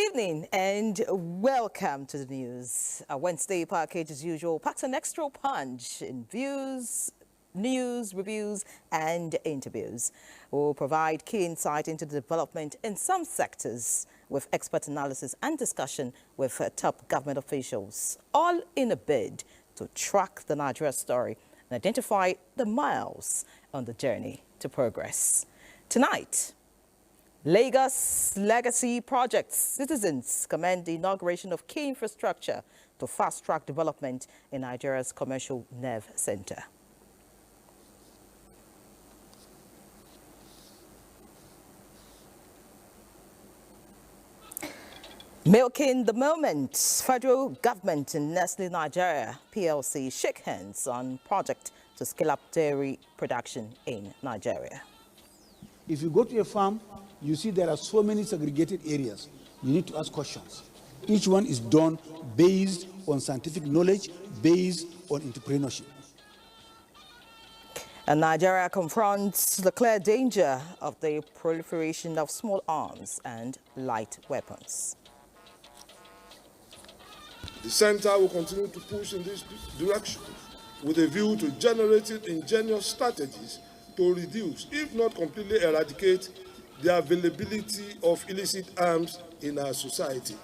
evening and welcome to the news. Our Wednesday package, as usual, packs an extra punch in views, news, reviews and interviews. We'll provide key insight into the development in some sectors with expert analysis and discussion with top government officials, all in a bid to track the Nigeria story and identify the miles on the journey to progress. Tonight, Lagos Legacy Projects. Citizens commend the inauguration of key infrastructure to fast-track development in Nigeria's commercial nerve center. Milking the moment, federal government and Nestle Nigeria PLC shake hands on project to scale up dairy production in Nigeria. If you go to a farm, you see there are so many segregated areas. You need to ask questions. Each one is done based on scientific knowledge, based on entrepreneurship. And Nigeria confronts the clear danger of the proliferation of small arms and light weapons. The center will continue to push in this direction with a view to generating ingenious strategies to reduce, if not completely eradicate, the availability of illicit arms in our society.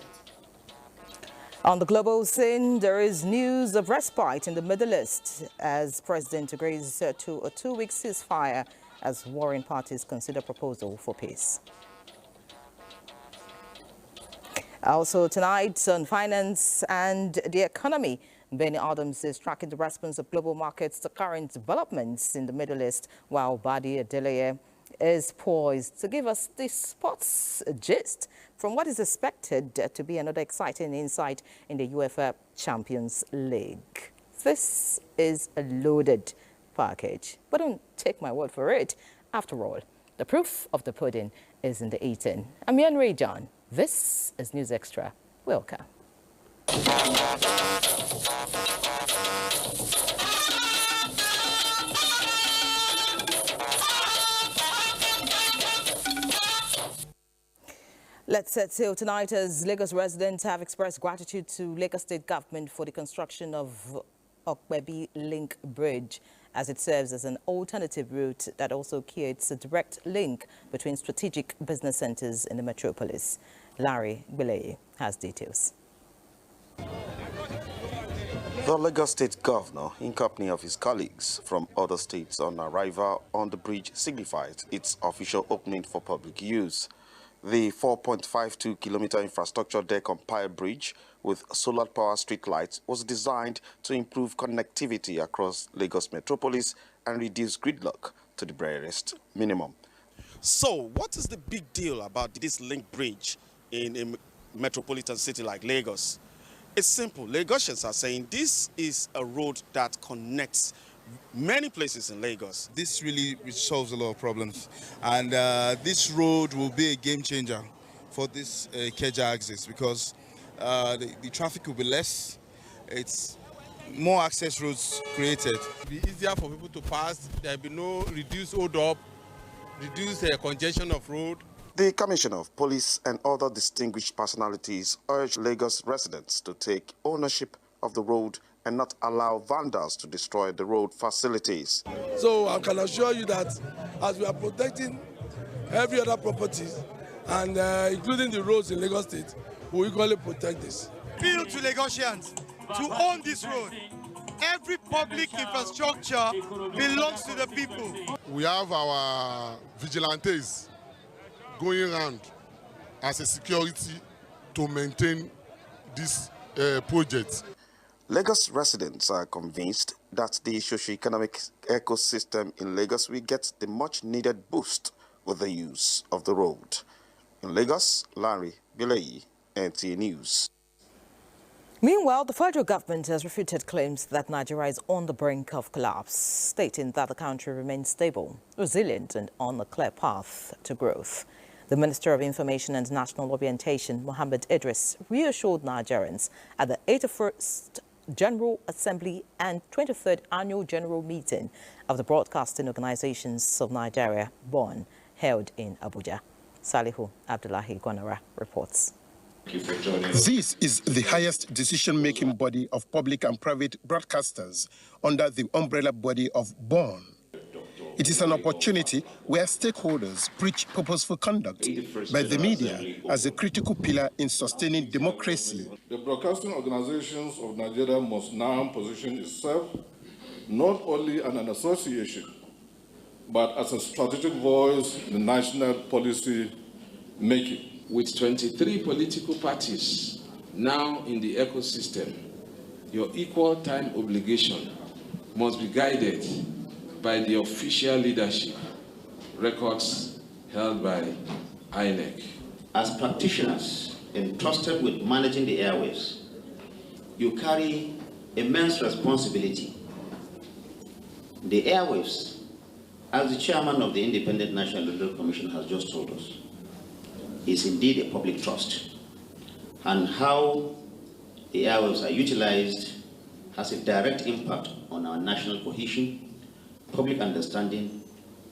On the global scene, there is news of respite in the Middle East as President agrees to a 2-week ceasefire as warring parties consider proposal for peace. Also tonight on finance and the economy, Benny Adams is tracking the response of global markets to current developments in the Middle East, while Badi Adeleye is poised to give us the sports gist from what is expected to be another exciting insight in the UEFA Champions League. This is a loaded package, but don't take my word for it. After all, the proof of the pudding is in the eating. I'm Yan Ray John. This is News Extra. Welcome. Let's set sail tonight as Lagos residents have expressed gratitude to Lagos State government for the construction of Okpebi Link Bridge, as it serves as an alternative route that also creates a direct link between strategic business centers in the metropolis. Larry Bileye has details. The Lagos State Governor, in company of his colleagues from other states on arrival on the bridge, signified its official opening for public use. The 4.52-kilometer infrastructure deck on Pile Bridge with solar power streetlights was designed to improve connectivity across Lagos metropolis and reduce gridlock to the barest minimum. So, what is the big deal about this link bridge in a metropolitan city like Lagos? It's simple. Lagosians are saying this is a road that connects many places in Lagos. This really solves a lot of problems, and this road will be a game changer for this Ikeja axis because the traffic will be less. It's more access roads created. It'll be easier for people to pass. There'll be no reduced hold up, reduce congestion of road. The Commissioner of Police and other distinguished personalities urged Lagos residents to take ownership of the road and not allow vandals to destroy the road facilities. So I can assure you that as we are protecting every other property, and including the roads in Lagos State, we will equally protect this. Appeal to Lagosians to own this road. Every public infrastructure belongs to the people. We have our vigilantes going around as a security to maintain this project. Lagos residents are convinced that the socio-economic ecosystem in Lagos will get the much-needed boost with the use of the road. In Lagos, Larry Bileye, NTA News. Meanwhile, the federal government has refuted claims that Nigeria is on the brink of collapse, stating that the country remains stable, resilient and on a clear path to growth. The Minister of Information and National Orientation, Mohammed Idris, reassured Nigerians at the 81st General Assembly and 23rd Annual General Meeting of the Broadcasting Organizations of Nigeria, BON, held in Abuja. Salihu Abdullahi Gwanara reports. This is the highest decision-making body of public and private broadcasters under the umbrella body of BORN. It is an opportunity where stakeholders preach purposeful conduct by the media as a critical pillar in sustaining democracy. The broadcasting organizations of Nigeria must now position itself not only as an association, but as a strategic voice in national policy making. With 23 political parties now in the ecosystem, your equal time obligation must be guided by the official leadership records held by INEC. As practitioners entrusted with managing the airwaves, you carry immense responsibility. The airwaves, as the chairman of the Independent National Electoral Commission has just told us, is indeed a public trust. And how the airwaves are utilized has a direct impact on our national cohesion, public understanding,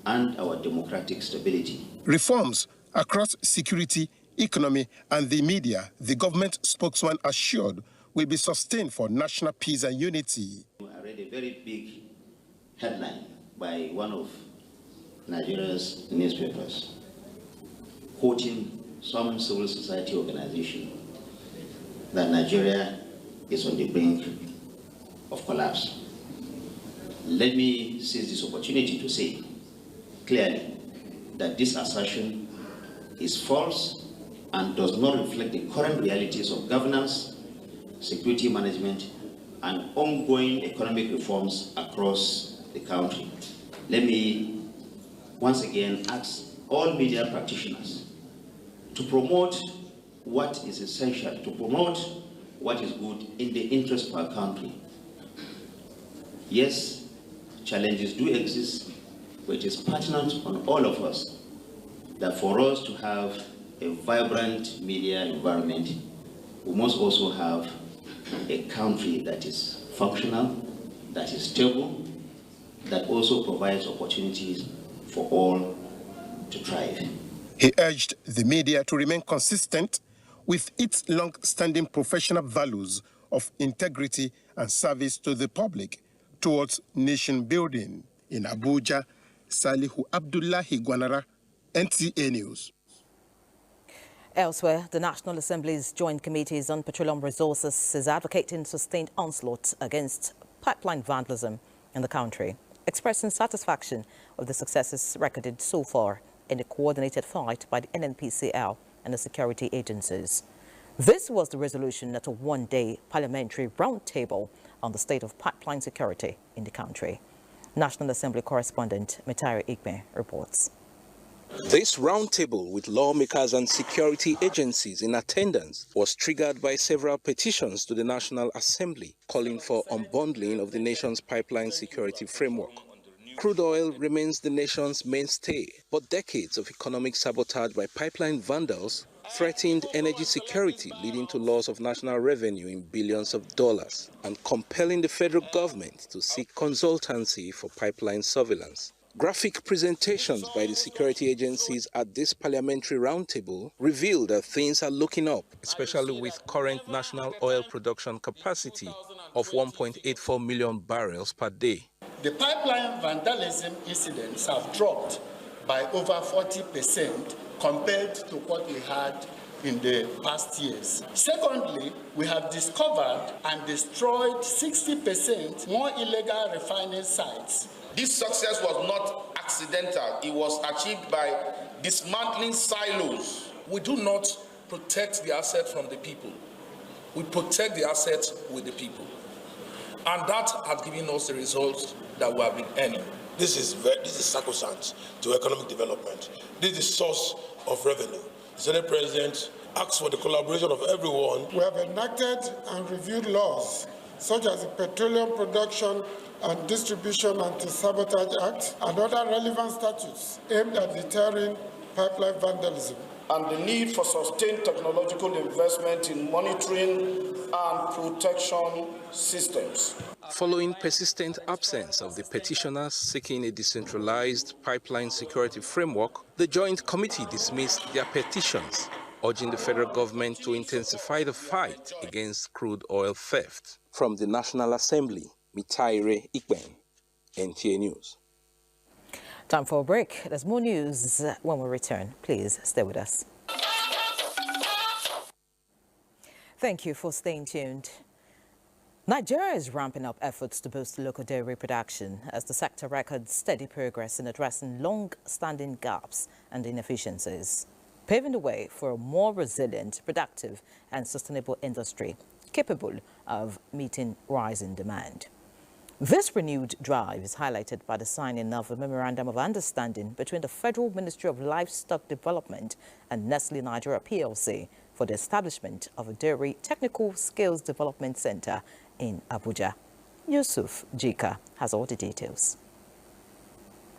and our democratic stability. Reforms across security, economy, and the media, the government spokesman assured, will be sustained for national peace and unity. I read a very big headline by one of Nigeria's newspapers, quoting some civil society organization, that Nigeria is on the brink of collapse. Let me seize this opportunity to say clearly that this assertion is false and does not reflect the current realities of governance, security management, and ongoing economic reforms across the country. Let me once again ask all media practitioners to promote what is essential, to promote what is good in the interest of our country. Yes, challenges do exist, but it is pertinent on all of us that for us to have a vibrant media environment, we must also have a country that is functional, that is stable, that also provides opportunities for all to thrive. He urged the media to remain consistent with its long-standing professional values of integrity and service to the public towards nation building. In Abuja, Salihu Abdullahi Gwanara, NTA News. Elsewhere, the National Assembly's Joint Committees on Petroleum Resources is advocating sustained onslaught against pipeline vandalism in the country, expressing satisfaction with the successes recorded so far in the coordinated fight by the NNPCL and the security agencies. This was the resolution at a one-day parliamentary roundtable on the state of pipeline security in the country. National Assembly correspondent Mitayo Igbe reports. This roundtable with lawmakers and security agencies in attendance was triggered by several petitions to the National Assembly calling for unbundling of the nation's pipeline security framework. Crude oil remains the nation's mainstay, but decades of economic sabotage by pipeline vandals threatened energy security, leading to loss of national revenue in billions of dollars and compelling the federal government to seek consultancy for pipeline surveillance. Graphic presentations by the security agencies at this parliamentary roundtable reveal that things are looking up, especially with current national oil production capacity of 1.84 million barrels per day. The pipeline vandalism incidents have dropped by over 40% compared to what we had in the past years. Secondly, we have discovered and destroyed 60% more illegal refining sites. This success was not accidental. It was achieved by dismantling silos. We do not protect the asset from the people. We protect the asset with the people. And that has given us the results that we have been earning. This is sacrosanct to economic development. This is the source of revenue. The Senate President asks for the collaboration of everyone. We have enacted and reviewed laws such as the Petroleum Production and Distribution Anti-Sabotage Act and other relevant statutes aimed at deterring pipeline vandalism. And the need for sustained technological investment in monitoring and protection systems. Following persistent absence of the petitioners seeking a decentralized pipeline security framework, the Joint Committee dismissed their petitions. urging the federal government to intensify the fight against crude oil theft. From the National Assembly, Mitaire Ikben, NTA News. Time for a break. There's more news when we return. Please stay with us. Thank you for staying tuned. Nigeria is ramping up efforts to boost local dairy production as the sector records steady progress in addressing long-standing gaps and inefficiencies, paving the way for a more resilient, productive and sustainable industry capable of meeting rising demand. This renewed drive is highlighted by the signing of a Memorandum of Understanding between the Federal Ministry of Livestock Development and Nestle Nigeria PLC for the establishment of a Dairy Technical Skills Development Center in Abuja. Yusuf Jika has all the details.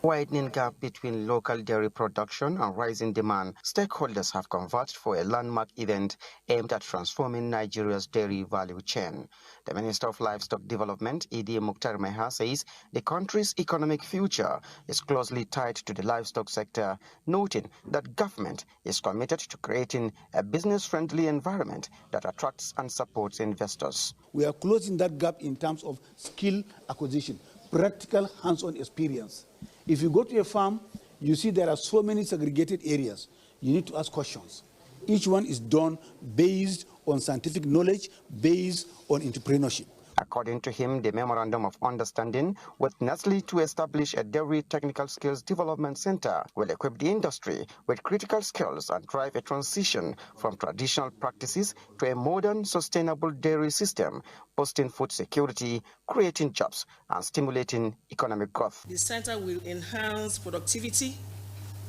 Widening gap between local dairy production and rising demand, stakeholders have converged for a landmark event aimed at transforming Nigeria's dairy value chain. The Minister of Livestock Development, Idi Mukhtar Meha, says the country's economic future is closely tied to the livestock sector, noting that government is committed to creating a business-friendly environment that attracts and supports investors. We are closing that gap in terms of skill acquisition, practical hands-on experience. If you go to a farm, you see there are so many segregated areas. You need to ask questions. Each one is done based on scientific knowledge, based on entrepreneurship. According to him, the Memorandum of Understanding with Nestle to establish a Dairy Technical Skills Development Center will equip the industry with critical skills and drive a transition from traditional practices to a modern, sustainable dairy system, boosting food security, creating jobs, and stimulating economic growth. The center will enhance productivity,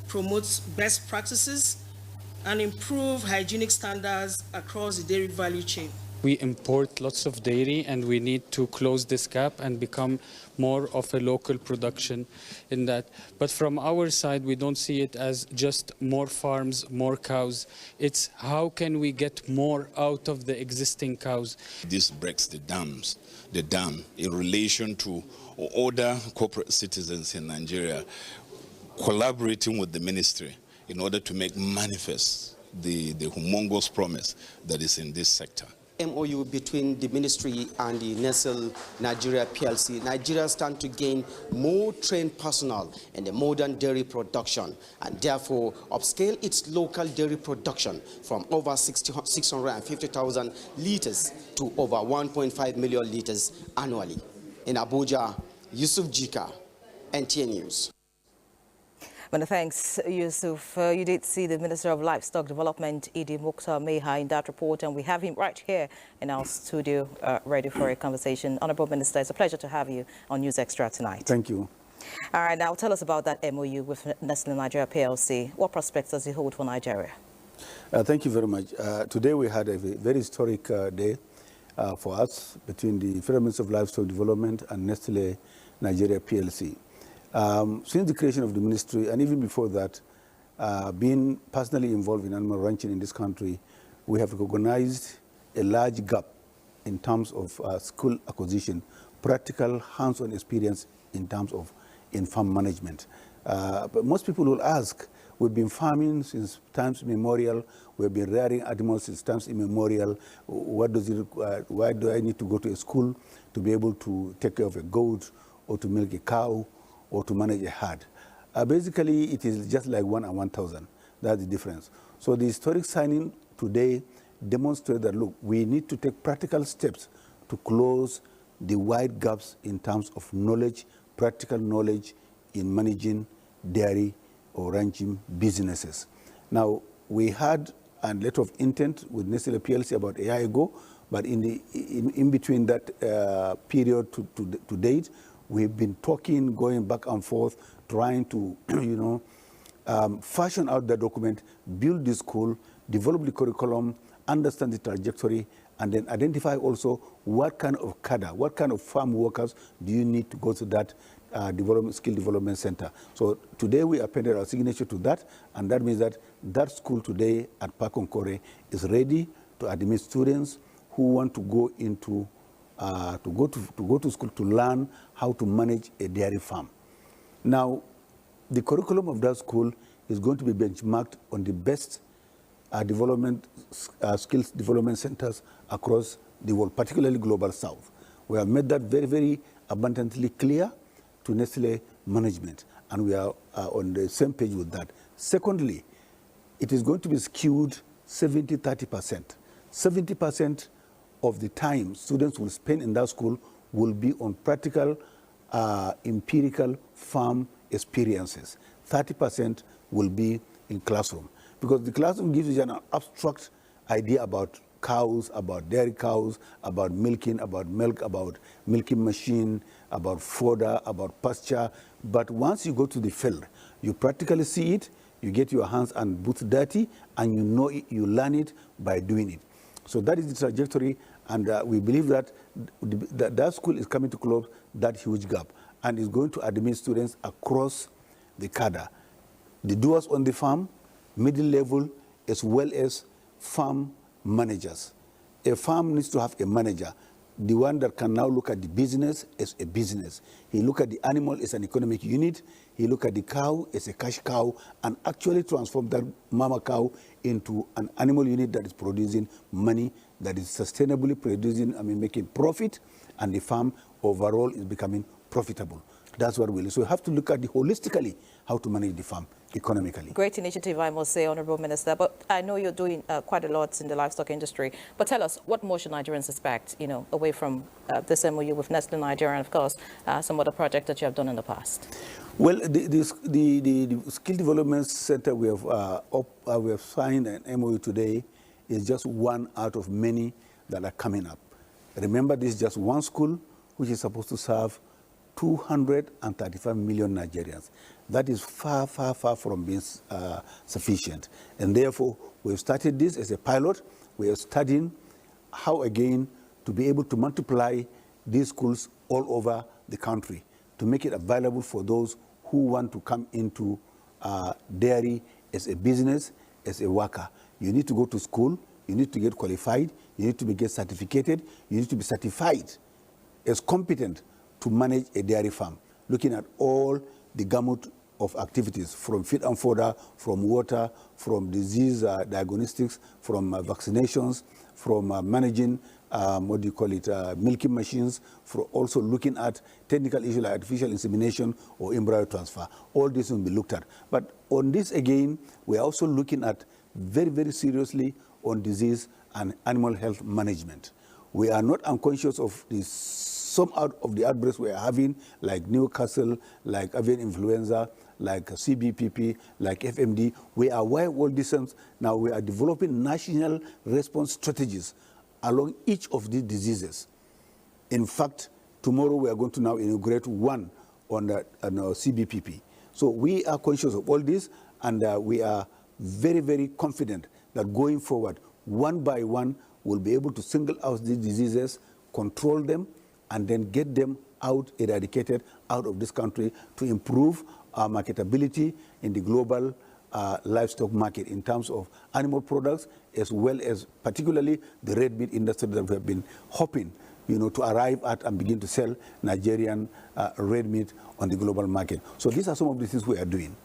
promote best practices, and improve hygienic standards across the dairy value chain. We import lots of dairy and we need to close this gap and become more of a local production in that. But from our side, we don't see it as just more farms, more cows. It's how can we get more out of the existing cows. This breaks the dam in relation to other corporate citizens in Nigeria collaborating with the ministry in order to make manifest the humongous promise that is in this sector. MOU between the ministry and the Nestle Nigeria PLC, Nigeria stands to gain more trained personnel in the modern dairy production and therefore upscale its local dairy production from over 650,000 litres to over 1.5 million litres annually. In Abuja, Yusuf Jika, NTA News. Many thanks, Yusuf. You did see the Minister of Livestock Development, Idi Mukhtar Meha, in that report, and we have him right here in our studio, ready for a conversation. Honourable Minister, it's a pleasure to have you on News Extra tonight. Thank you. All right, now tell us about that MOU with Nestle Nigeria PLC. What prospects does it hold for Nigeria? Thank you very much. Today we had a very historic day for us between the Federal Ministry of Livestock Development and Nestle Nigeria PLC. Since the creation of the ministry, and even before that, being personally involved in animal ranching in this country, we have recognized a large gap in terms of skill acquisition, practical hands-on experience in terms of in-farm management. But most people will ask, we've been farming since times immemorial, we've been rearing animals since times immemorial, why do I need to go to a school to be able to take care of a goat or to milk a cow or to manage a herd? Basically, it is just like 1 and 1,000. That's the difference. So the historic signing today demonstrates that, look, we need to take practical steps to close the wide gaps in terms of knowledge, practical knowledge in managing dairy or ranching businesses. Now, we had a letter of intent with Nestle PLC about a year ago, but in between that period to date, we've been talking, going back and forth, trying to, fashion out the document, build the school, develop the curriculum, understand the trajectory, and then identify also what kind of cadre, what kind of farm workers do you need to go to that skill development center. So today we appended our signature to that, and that means that that school today at Pakonkore is ready to admit students who want to go into to go to school to learn how to manage a dairy farm. Now, the curriculum of that school is going to be benchmarked on the best skills development centers across the world, particularly Global South. We have made that very, very abundantly clear to Nestle management, and we are on the same page with that. Secondly, it is going to be skewed 70-30%. 70% of the time students will spend in that school will be on practical, empirical farm experiences. 30% will be in classroom, because the classroom gives you an abstract idea about cows, about dairy cows, about milking, about milk, about milking machine, about fodder, about pasture. But once you go to the field, you practically see it, you get your hands and boots dirty, and you know it, you learn it by doing it. So that is the trajectory, and we believe that that school is coming to close that huge gap, and is going to admit students across the cadre, the doers on the farm, middle level, as well as farm managers. A farm needs to have a manager, the one that can now look at the business as a business. He look at the animal as an economic unit. He look at the cow as a cash cow, and actually transform that mama cow into an animal unit that is producing money, that is sustainably producing, making profit, and the farm overall is becoming profitable. That's what we do. So we have to look at it holistically, how to manage the farm economically. Great initiative, I must say, Honorable Minister. But I know you're doing quite a lot in the livestock industry. But tell us, what more should Nigerians expect, away from this MOU with Nestle Nigeria, and of course, some other projects that you have done in the past? Well, the Skill Development Center we have signed an MOU today is just one out of many that are coming up. Remember, this is just one school which is supposed to serve 235 million Nigerians. That is far, far, far from being sufficient. And therefore, we've started this as a pilot. We are studying how, again, to be able to multiply these schools all over the country, to make it available for those who want to come into dairy as a business, as a worker. You need to go to school, you need to get qualified, you need to get certificated, you need to be certified as competent to manage a dairy farm, looking at all the gamut of activities, from feed and fodder, from water, from disease diagnostics, from vaccinations, from managing, milking machines, for also looking at technical issues like artificial insemination or embryo transfer. All this will be looked at. But on this again, we are also looking at very, very seriously on disease and animal health management. We are not unconscious of some out of the outbreaks we are having, like Newcastle, like avian influenza, like CBPP, like FMD. We are aware of all these things. Now we are developing national response strategies along each of these diseases. In fact, tomorrow we are going to now inaugurate one on CBPP. So we are conscious of all this, and we are very, very confident that going forward, one by one, we'll be able to single out these diseases, control them, and then get them out, eradicated out of this country, to improve our marketability in the global livestock market in terms of animal products, as well as particularly the red meat industry that we have been hoping, to arrive at and begin to sell Nigerian red meat on the global market. So these are some of the things we are doing.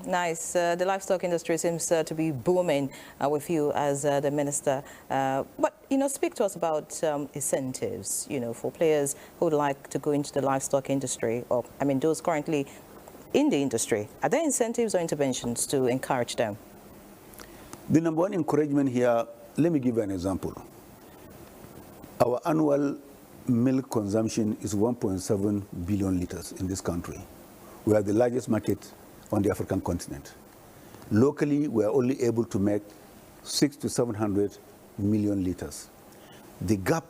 Nice. The livestock industry seems to be booming with you as the minister. But, speak to us about incentives, for players who would like to go into the livestock industry, or, those currently in the industry. Are there incentives or interventions to encourage them? The number one encouragement here, let me give you an example. Our annual milk consumption is 1.7 billion liters in this country. We are the largest market on the African continent. Locally, we are only able to make 600 to 700 million liters. The gap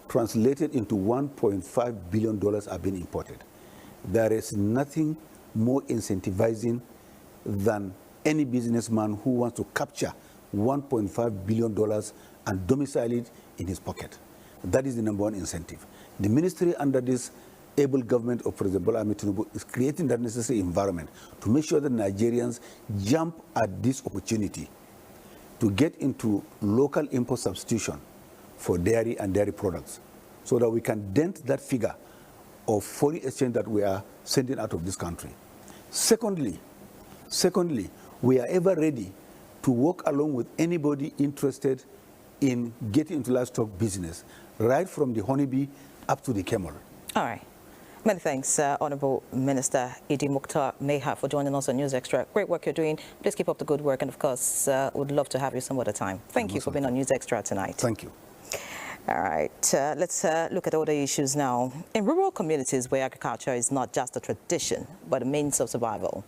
translated into $1.5 billion are being imported. There is nothing more incentivizing than any businessman who wants to capture $1.5 billion and domicile it in his pocket. That is the number one incentive. The ministry under this able government of President Bola Ahmed Tinubu is creating that necessary environment to make sure that Nigerians jump at this opportunity to get into local import substitution for dairy and dairy products, so that we can dent that figure of foreign exchange that we are sending out of this country. Secondly, we are ever ready to work along with anybody interested in getting into livestock business, right from the honeybee up to the camel. All right. Many thanks, Honourable Minister Idi Mukhtar Meha, for joining us on News Extra. Great work you're doing. Please keep up the good work, and of course, would love to have you some other time. Thank you for being on News Extra tonight. Thank you. All right, let's look at other issues now. In rural communities where agriculture is not just a tradition, but a means of survival,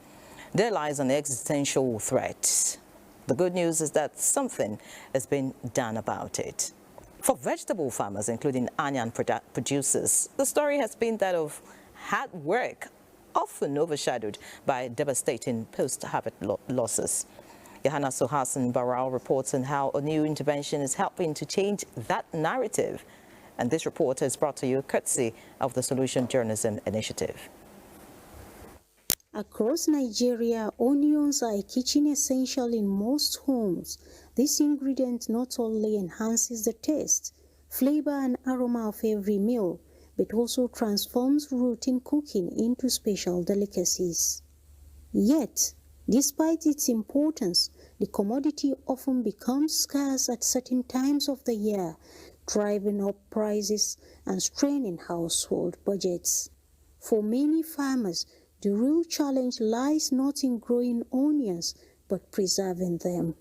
there lies an existential threat. The good news is that something has been done about it. For vegetable farmers, including onion producers, the story has been that of hard work, often overshadowed by devastating post-harvest losses. Johanna Sohasan Barao reports on how a new intervention is helping to change that narrative. And this report is brought to you courtesy of the Solution Journalism Initiative. Across Nigeria, onions are a kitchen essential in most homes. This ingredient not only enhances the taste, flavor and aroma of every meal, but also transforms routine cooking into special delicacies. Yet, despite its importance, the commodity often becomes scarce at certain times of the year, driving up prices and straining household budgets. For many farmers, the real challenge lies not in growing onions, but preserving them.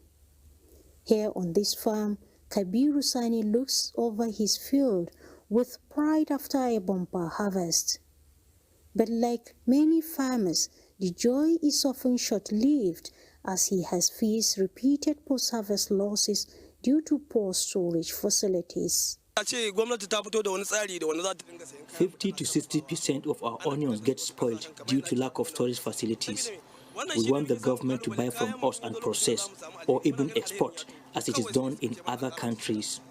Here on this farm, Kabiru Sani looks over his field with pride after a bumper harvest. But like many farmers, the joy is often short-lived as he has faced repeated post-harvest losses due to poor storage facilities. 50 to 60% of our onions get spoiled due to lack of storage facilities. We want the government to buy from us and process, or even export, as it is done in other countries.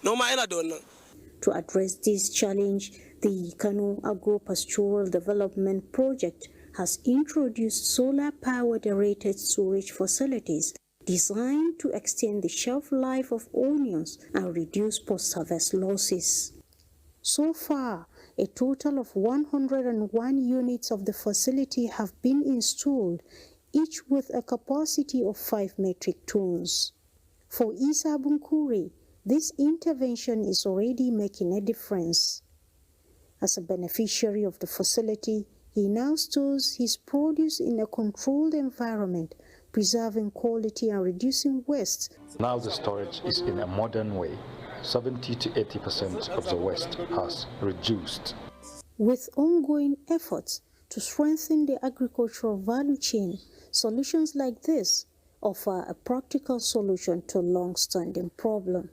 To address this challenge, the Kano Agro-Pastoral Development Project has introduced solar-powered aerated storage facilities designed to extend the shelf life of onions and reduce post-harvest losses. So far, a total of 101 units of the facility have been installed, each with a capacity of 5 metric tons. For Isa Bunkure, this intervention is already making a difference. As a beneficiary of the facility, he now stores his produce in a controlled environment, preserving quality and reducing waste. Now the storage is in a modern way. 70 to 80% of the waste has reduced. With ongoing efforts to strengthen the agricultural value chain, solutions like this offer a practical solution to a long-standing problem.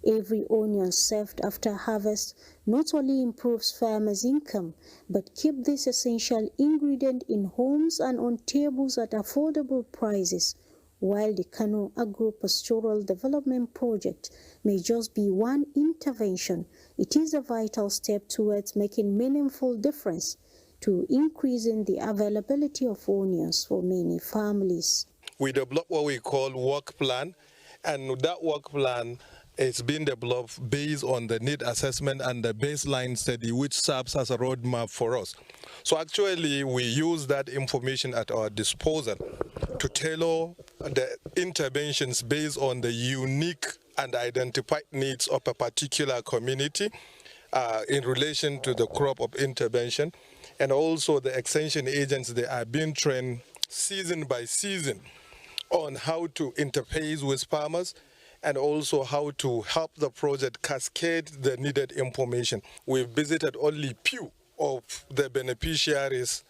Every onion served after harvest not only improves farmers' income, but keeps this essential ingredient in homes and on tables at affordable prices, while the Kano Agro-Pastoral Development Project may just be one intervention. It is a vital step towards making meaningful difference to increasing the availability of onions for many families. We developed what we call work plan, and that work plan it's been developed based on the need assessment and the baseline study, which serves as a roadmap for us. So actually, we use that information at our disposal to tailor the interventions based on the unique and identified needs of a particular community in relation to the crop of intervention. And also the extension agents, they are being trained season by season on how to interface with farmers and also how to help the project cascade the needed information. We've visited only few of the beneficiaries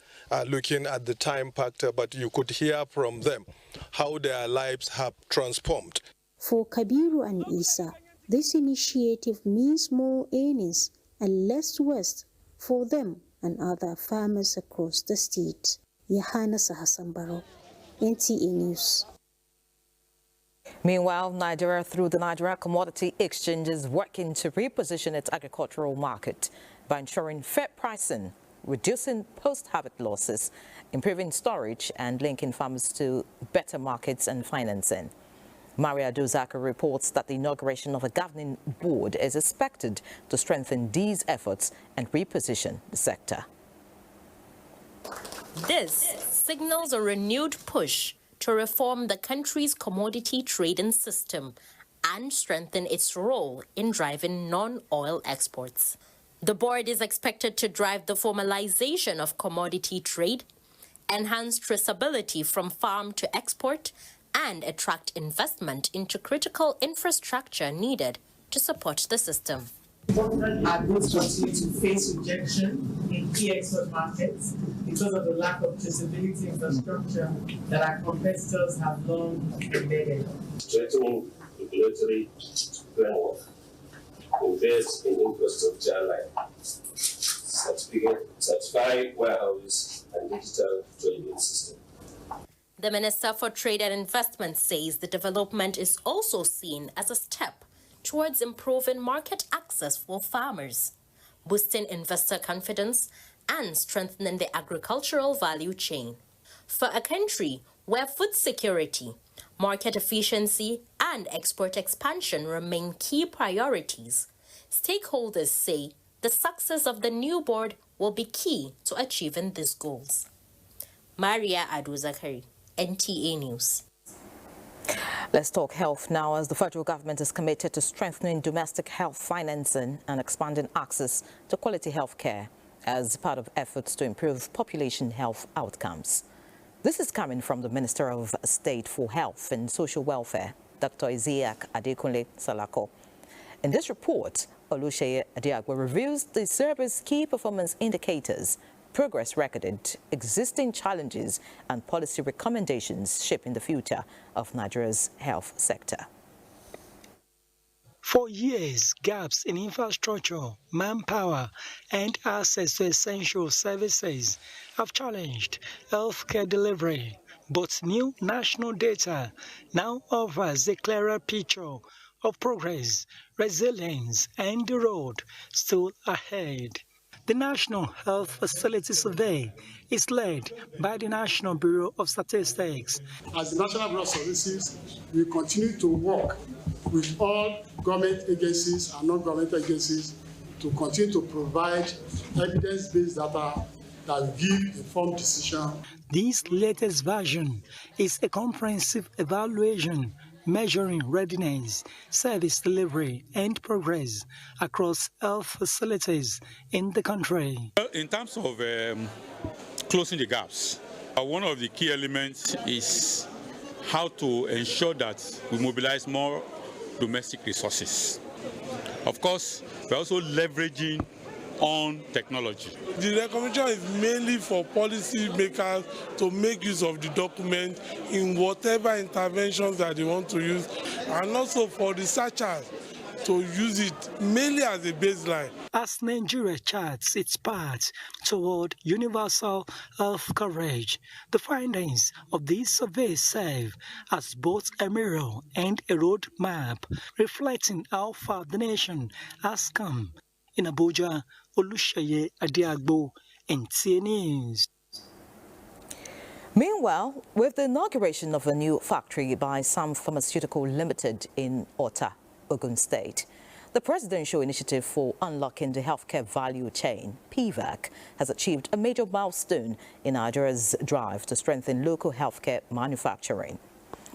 looking at the time factor, but you could hear from them how their lives have transformed. For Kabiru and Isa, this initiative means more earnings and less waste for them and other farmers across the state. Johanna Sohasan Barao, NTA News. Meanwhile, Nigeria, through the Nigeria Commodity Exchange, is working to reposition its agricultural market by ensuring fair pricing, reducing post-harvest losses, improving storage, and linking farmers to better markets and financing. Maria Duzaka reports that the inauguration of a governing board is expected to strengthen these efforts and reposition the sector. This signals a renewed push to reform the country's commodity trading system and strengthen its role in driving non-oil exports. The board is expected to drive the formalization of commodity trade, enhance traceability from farm to export, and attract investment into critical infrastructure needed to support the system. Our goods continue to face rejection in key export markets because of the lack of traceability infrastructure that our competitors have long embedded. Strengthening regulatory framework, invest in infrastructure like certified warehouses and digital trading system. The Minister for Trade and Investment says the development is also seen as a step towards improving market access for farmers, boosting investor confidence, and strengthening the agricultural value chain. For a country where food security, market efficiency, and export expansion remain key priorities, stakeholders say the success of the new board will be key to achieving these goals. Maria Adu-Zakari, NTA News. Let's talk health now, as the federal government is committed to strengthening domestic health financing and expanding access to quality health care as part of efforts to improve population health outcomes. This is coming from the Minister of State for Health and Social Welfare, Dr. Isiaq Adekunle Salako. In this report, Oluseyi Adiagbo reviews the service's key performance indicators, progress recorded, existing challenges, and policy recommendations shaping the future of Nigeria's health sector. For years, gaps in infrastructure, manpower, and access to essential services have challenged healthcare delivery, but new national data now offers a clearer picture of progress, resilience, and the road still ahead. The National Health Facility Survey is led by the National Bureau of Statistics. As the National Bureau of Statistics, we continue to work with all government agencies and non-government agencies to continue to provide evidence-based data that will give informed decision. This latest version is a comprehensive evaluation measuring readiness, service delivery, and progress across health facilities in the country. In terms of closing the gaps, one of the key elements is how to ensure that we mobilize more domestic resources. Of course, we're also leveraging on technology. The recommendation is mainly for policy makers to make use of the document in whatever interventions that they want to use, and also for researchers to use it mainly as a baseline. As Nigeria charts its path toward universal health coverage, the findings of this survey serve as both a mirror and a roadmap, reflecting how far the nation has come. In Abuja, Oluseyi Adiagbo, NTA News. Meanwhile, with the inauguration of a new factory by Sam Pharmaceutical Limited in Ota, Ogun State, the Presidential Initiative for Unlocking the Healthcare Value Chain, PVAC, has achieved a major milestone in Nigeria's drive to strengthen local healthcare manufacturing.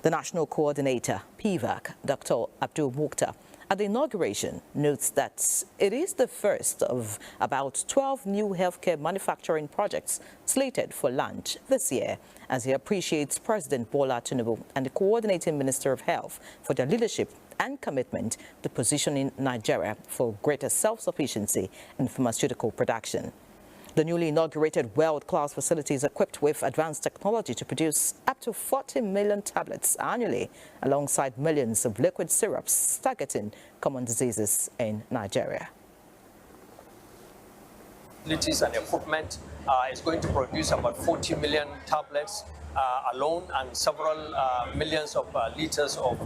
The National Coordinator, PVAC, Dr. Abdul Mukhtar, at the inauguration, notes that it is the first of about 12 new healthcare manufacturing projects slated for launch this year, as he appreciates President Bola Tinubu and the Coordinating Minister of Health for their leadership and commitment to positioning Nigeria for greater self-sufficiency in pharmaceutical production. The newly inaugurated world-class facility is equipped with advanced technology to produce up to 40 million tablets annually, alongside millions of liquid syrups targeting common diseases in Nigeria. Facilities and equipment is going to produce about 40 million tablets alone, and several millions of liters of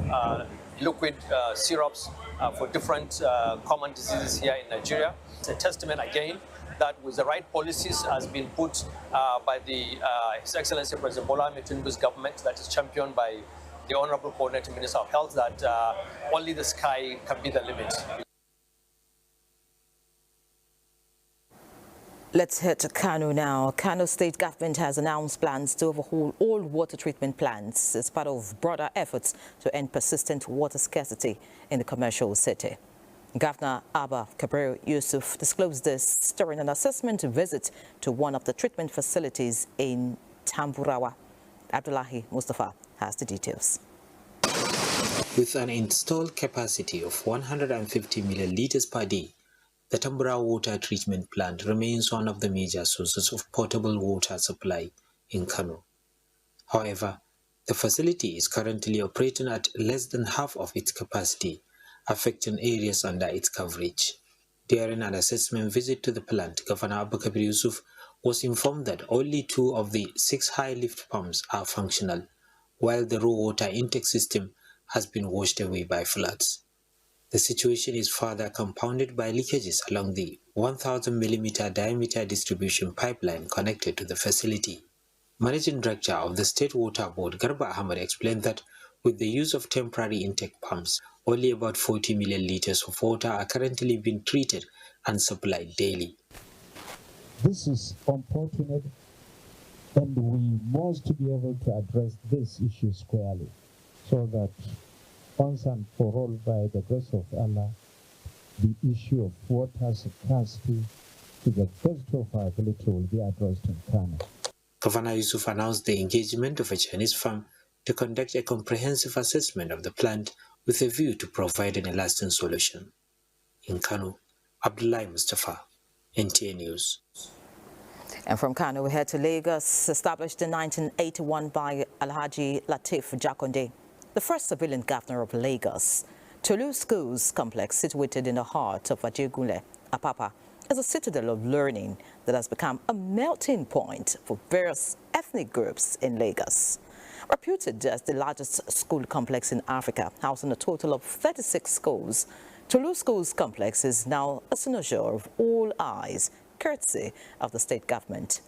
liquid syrups for different common diseases here in Nigeria. It's a testament again that with the right policies has been put by His Excellency President Bola Tinubu's government, that is championed by the Honorable Coordinating Minister of Health, that only the sky can be the limit. Let's head to Kano now. Kano State government has announced plans to overhaul all water treatment plants as part of broader efforts to end persistent water scarcity in the commercial city. Governor Abba Kabir Yusuf disclosed this during an assessment visit to one of the treatment facilities in Tamburawa. Abdullahi Mustafa has the details. With an installed capacity of 150 million litres per day, the Tamburawa water treatment plant remains one of the major sources of potable water supply in Kano. However, the facility is currently operating at less than half of its capacity, affecting areas under its coverage. During an assessment visit to the plant, Governor Abba Kabir Yusuf was informed that only 2 of the 6 high lift pumps are functional, while the raw water intake system has been washed away by floods. The situation is further compounded by leakages along the 1,000 millimeter diameter distribution pipeline connected to the facility. Managing Director of the State Water Board, Garba Ahmad, explained that with the use of temporary intake pumps, only about 40 million litres of water are currently being treated and supplied daily. This is unfortunate, and we must be able to address this issue squarely so that once and for all, by the grace of Allah, the issue of water scarcity to the best of our ability will be addressed in Kano. Governor Yusuf announced the engagement of a Chinese firm to conduct a comprehensive assessment of the plant with a view to providing a lasting solution. In Kano, Abdullahi Mustafa, NTA News. And from Kano, we head to Lagos, established in 1981 by Alhaji Latif Jakonde, the first civilian governor of Lagos. Tolu Schools Complex, situated in the heart of Ajegunle, Apapa, is a citadel of learning that has become a melting point for various ethnic groups in Lagos. Reputed as the largest school complex in Africa, housing a total of 36 schools, Tolu Schools Complex is now a cynosure of all eyes, courtesy of the state government.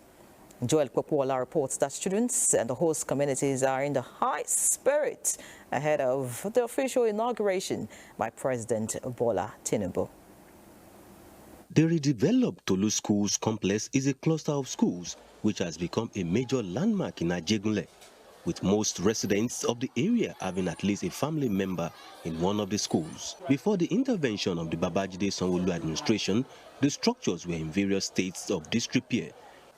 Joel Kwakwola reports that students and the host communities are in the high spirit ahead of the official inauguration by President Bola Tinubu. The redeveloped Tolu Schools Complex is a cluster of schools which has become a major landmark in Ajegunle, with most residents of the area having at least a family member in one of the schools. Before the intervention of the Babajide Sanwo-Olu administration, the structures were in various states of disrepair.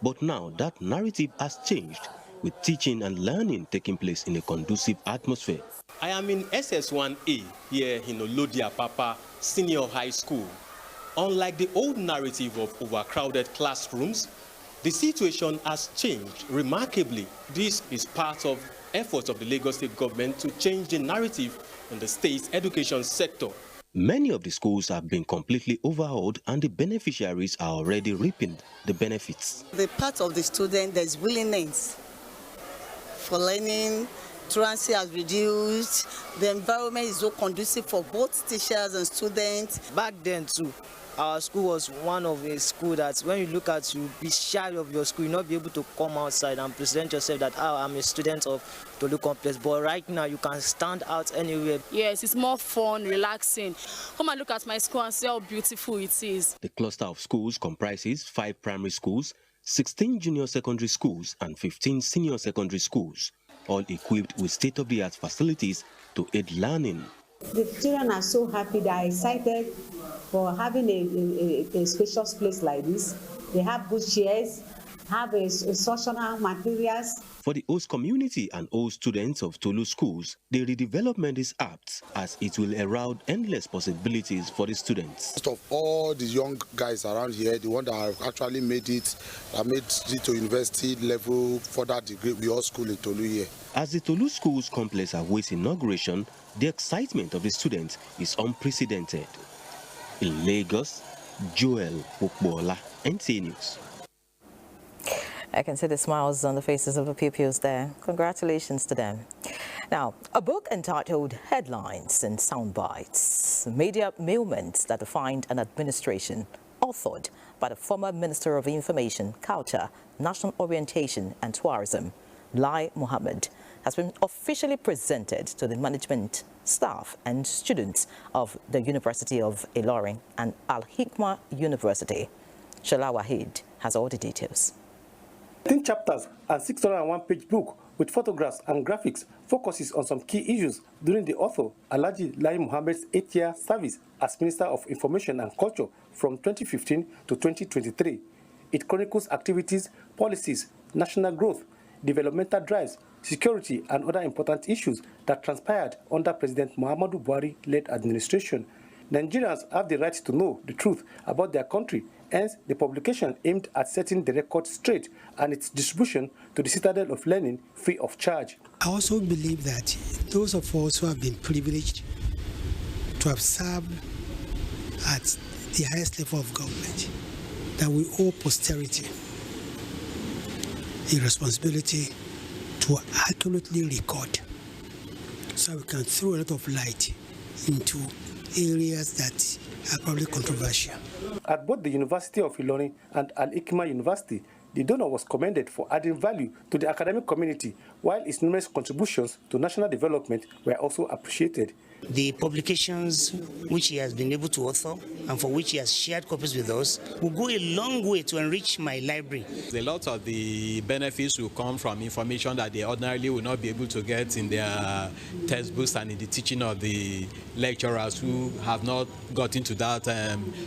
But now that narrative has changed, with teaching and learning taking place in a conducive atmosphere. I am in SS1A here in Olodia Papa Senior High School. Unlike the old narrative of overcrowded classrooms, the situation has changed remarkably. This is part of efforts of the Lagos State government to change the narrative in the state's education sector. Many of the schools have been completely overhauled and the beneficiaries are already reaping the benefits. The part of the student, there's willingness for learning, truancy has reduced, the environment is so conducive for both teachers and students. Back then too, our school was one of a school that when you look at, you be shy of your school, you'll not be able to come outside and present yourself that I'm a student of Tolu Complex. But right now, you can stand out anywhere. Yes, it's more fun, relaxing. Come and look at my school and see how beautiful it is. The cluster of schools comprises 5 primary schools, 16 junior secondary schools, and 15 senior secondary schools, all equipped with state-of-the-art facilities to aid learning. The children are so happy, they are excited for having a spacious place like this. They have good chairs, have instructional materials. For the host community and all students of Tolu schools, the redevelopment is apt as it will herald endless possibilities for the students. Most of all the young guys around here, the ones that have actually made it to university level, further degree, we all school in Tolu here. As the Tolu Schools Complex awaits inauguration, the excitement of the students is unprecedented. In Lagos, Joel Kwakwola, NTA News. I can see the smiles on the faces of the pupils there. Congratulations to them. Now, a book entitled Headlines and Soundbites, Media Moments that Defined an Administration, authored by the former Minister of Information, Culture, National Orientation and Tourism, Lai Mohammed, has been officially presented to the management, staff and students of the University of Ilorin and Al-Hikmah University. Shala Wahid has all the details. 10 chapters and 601-page book with photographs and graphics focuses on some key issues during the author Alhaji Lai Mohammed's 8-year service as Minister of Information and Culture from 2015 to 2023. It chronicles activities, policies, national growth, developmental drives, security, and other important issues that transpired under President Muhammadu Buhari-led administration. Nigerians have the right to know the truth about their country. Hence, the publication aimed at setting the record straight and its distribution to the citadel of learning free of charge. I also believe that those of us who have been privileged to have served at the highest level of government, that we owe posterity the responsibility to accurately record so we can throw a lot of light into areas that are probably controversial. At both the University of Ilorin and Al-Hikmah University, the donor was commended for adding value to the academic community, while its numerous contributions to national development were also appreciated. The publications which he has been able to author and for which he has shared copies with us will go a long way to enrich my library. A lot of the benefits will come from information that they ordinarily will not be able to get in their textbooks and in the teaching of the lecturers who have not got into that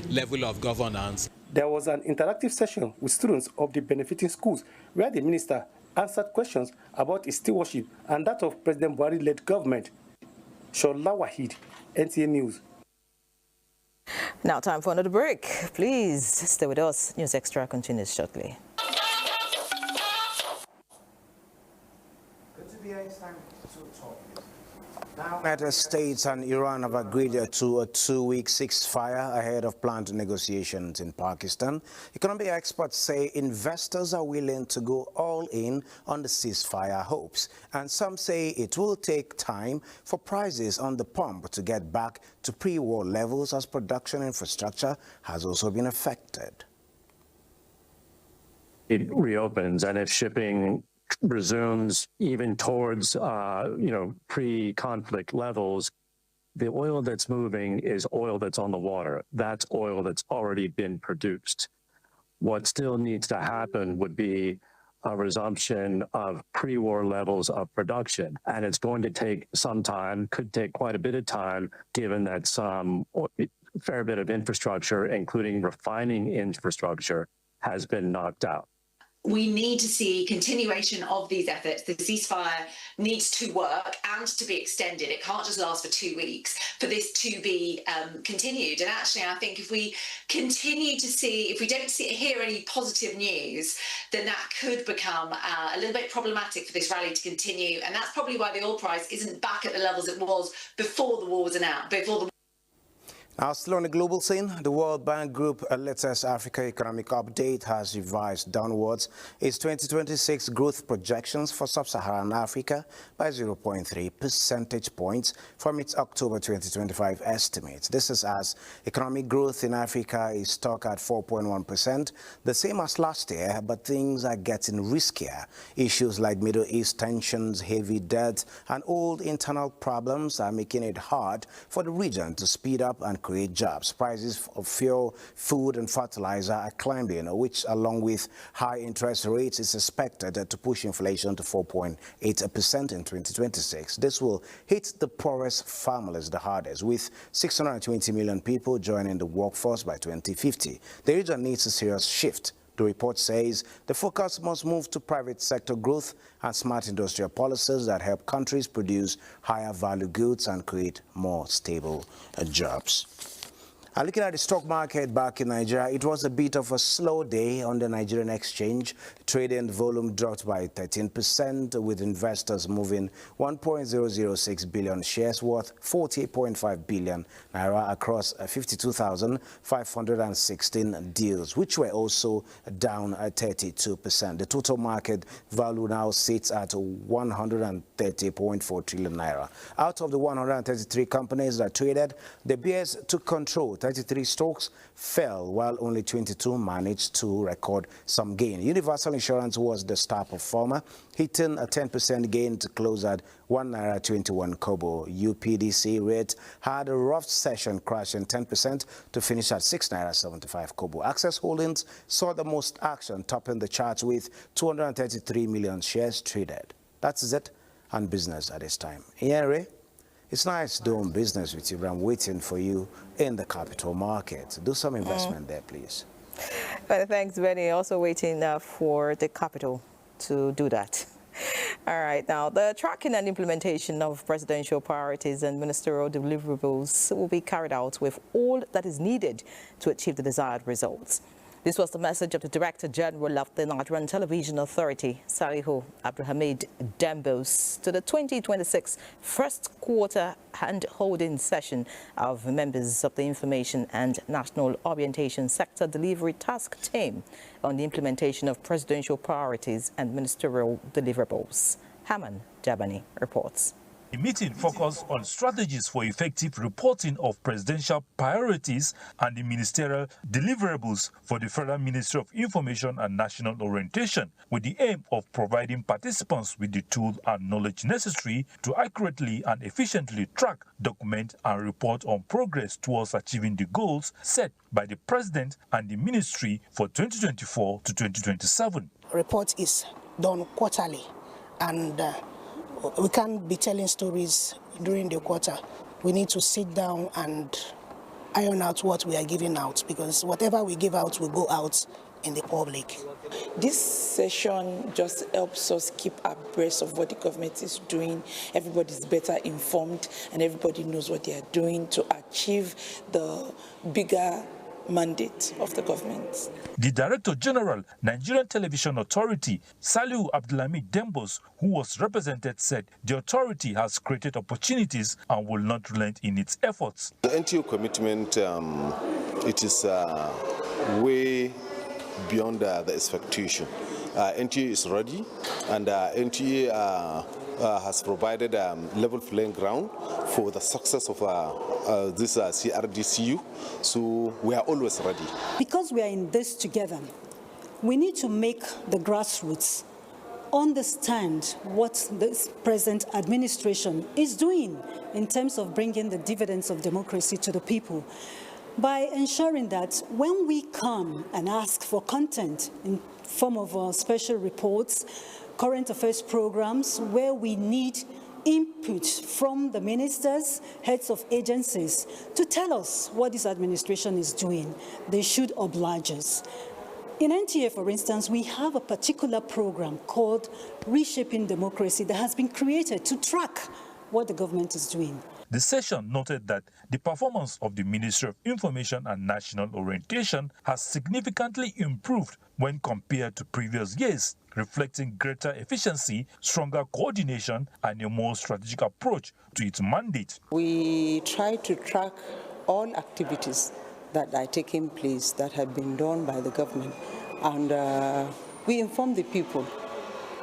level of governance. There was an interactive session with students of the benefiting schools where the minister answered questions about his stewardship and that of President Buhari-led government. Shola Wahid, NTA News. Now time for another break. Please stay with us. News Extra continues shortly. United States and Iran have agreed to a 2-week ceasefire ahead of planned negotiations in Pakistan. Economic experts say investors are willing to go all in on the ceasefire hopes, and some say it will take time for prices on the pump to get back to pre-war levels as production infrastructure has also been affected. It reopens, and if shipping resumes even towards, pre-conflict levels, the oil that's moving is oil that's on the water. That's oil that's already been produced. What still needs to happen would be a resumption of pre-war levels of production. And it's going to take some time, could take quite a bit of time, given that some fair bit of infrastructure, including refining infrastructure, has been knocked out. We need to see continuation of these efforts. The ceasefire needs to work and to be extended. It can't just last for 2 weeks for this to be continued. And actually, I think if we continue to see, if we don't hear any positive news, then that could become a little bit problematic for this rally to continue. And that's probably why the oil price isn't back at the levels it was before the war was announced, Now, still on the global scene, the World Bank Group latest Africa Economic Update has revised downwards its 2026 growth projections for sub-Saharan Africa by 0.3 percentage points from its October 2025 estimates. This is as economic growth in Africa is stuck at 4.1%, the same as last year, but things are getting riskier. Issues like Middle East tensions, heavy debt, and old internal problems are making it hard for the region to speed up and create jobs. Prices of fuel, food, and fertilizer are climbing, which, along with high interest rates, is expected to push inflation to 4.8% in 2026. This will hit the poorest families the hardest, with 620 million people joining the workforce by 2050. The region needs a serious shift. The report says the focus must move to private sector growth and smart industrial policies that help countries produce higher value goods and create more stable jobs. Looking at the stock market back in Nigeria, it was a bit of a slow day on the Nigerian exchange. Trading volume dropped by 13%, with investors moving 1.006 billion shares worth 40.5 billion naira across 52,516 deals, which were also down 32%. The total market value now sits at 130.4 trillion naira. Out of the 133 companies that traded, the bears took control, 33 stocks fell, while only 22 managed to record some gain. Universal Insurance was the star performer, hitting a 10% gain to close at 1 naira 21 kobo. UPDC rate had a rough session, crashing 10% to finish at 6 naira 75 kobo. Access Holdings saw the most action, topping the charts with 233 million shares traded. That's it on business at this time. Ray, it's nice doing business with you, but I'm waiting for you in the capital market. Do some investment there, please. Well, thanks, Benny. Also waiting for the capital to do that. All right, now the tracking and implementation of presidential priorities and ministerial deliverables will be carried out with all that is needed to achieve the desired results. This was the message of the Director General of the Nigerian Television Authority, Salihu Abdulhamid Dembos, to the 2026 first quarter hand-holding session of members of the Information and National Orientation Sector Delivery Task Team on the implementation of presidential priorities and ministerial deliverables. Haman Jabani reports. The meeting focused on strategies for effective reporting of presidential priorities and the ministerial deliverables for the Federal Ministry of Information and National Orientation, with the aim of providing participants with the tools and knowledge necessary to accurately and efficiently track, document, and report on progress towards achieving the goals set by the President and the Ministry for 2024 to 2027. Report is done quarterly, and we can't be telling stories during the quarter. We need to sit down and iron out what we are giving out, because whatever we give out will go out in the public. This session just helps us keep abreast of what the government is doing. Everybody's better informed and everybody knows what they are doing to achieve the bigger mandate of the government. The Director General, Nigerian Television Authority, Salihu Abdulhamid Dembos, who was represented, said the authority has created opportunities and will not relent in its efforts. The NTO commitment, it is way beyond the expectation. NTA is ready, and NTA has provided level playing ground for the success of this CRDCU, so we are always ready. Because we are in this together, we need to make the grassroots understand what this present administration is doing in terms of bringing the dividends of democracy to the people, by ensuring that when we come and ask for content in form of special reports, current affairs programs, where we need input from the ministers, heads of agencies, to tell us what this administration is doing, they should oblige us. In NTA, for instance, we have a particular program called Reshaping Democracy that has been created to track what the government is doing. The session noted that the performance of the Ministry of Information and National Orientation has significantly improved when compared to previous years, reflecting greater efficiency, stronger coordination, and a more strategic approach to its mandate. We try to track all activities that are taking place that have been done by the government, and we inform the people.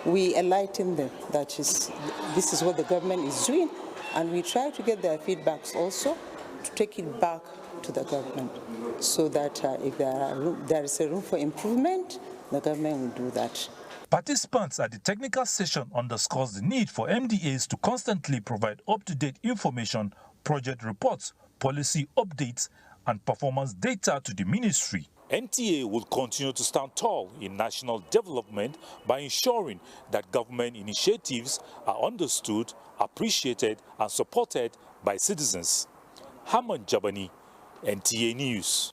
We enlighten them that this is what the government is doing, and we try to get their feedbacks also to take it back to the government, so that if there is a room for improvement, the government will do that. Participants at the technical session underscores the need for MDAs to constantly provide up-to-date information, project reports, policy updates, and performance data to the ministry. NTA will continue to stand tall in national development by ensuring that government initiatives are understood, appreciated, and supported by citizens. Haman Jabani, NTA News.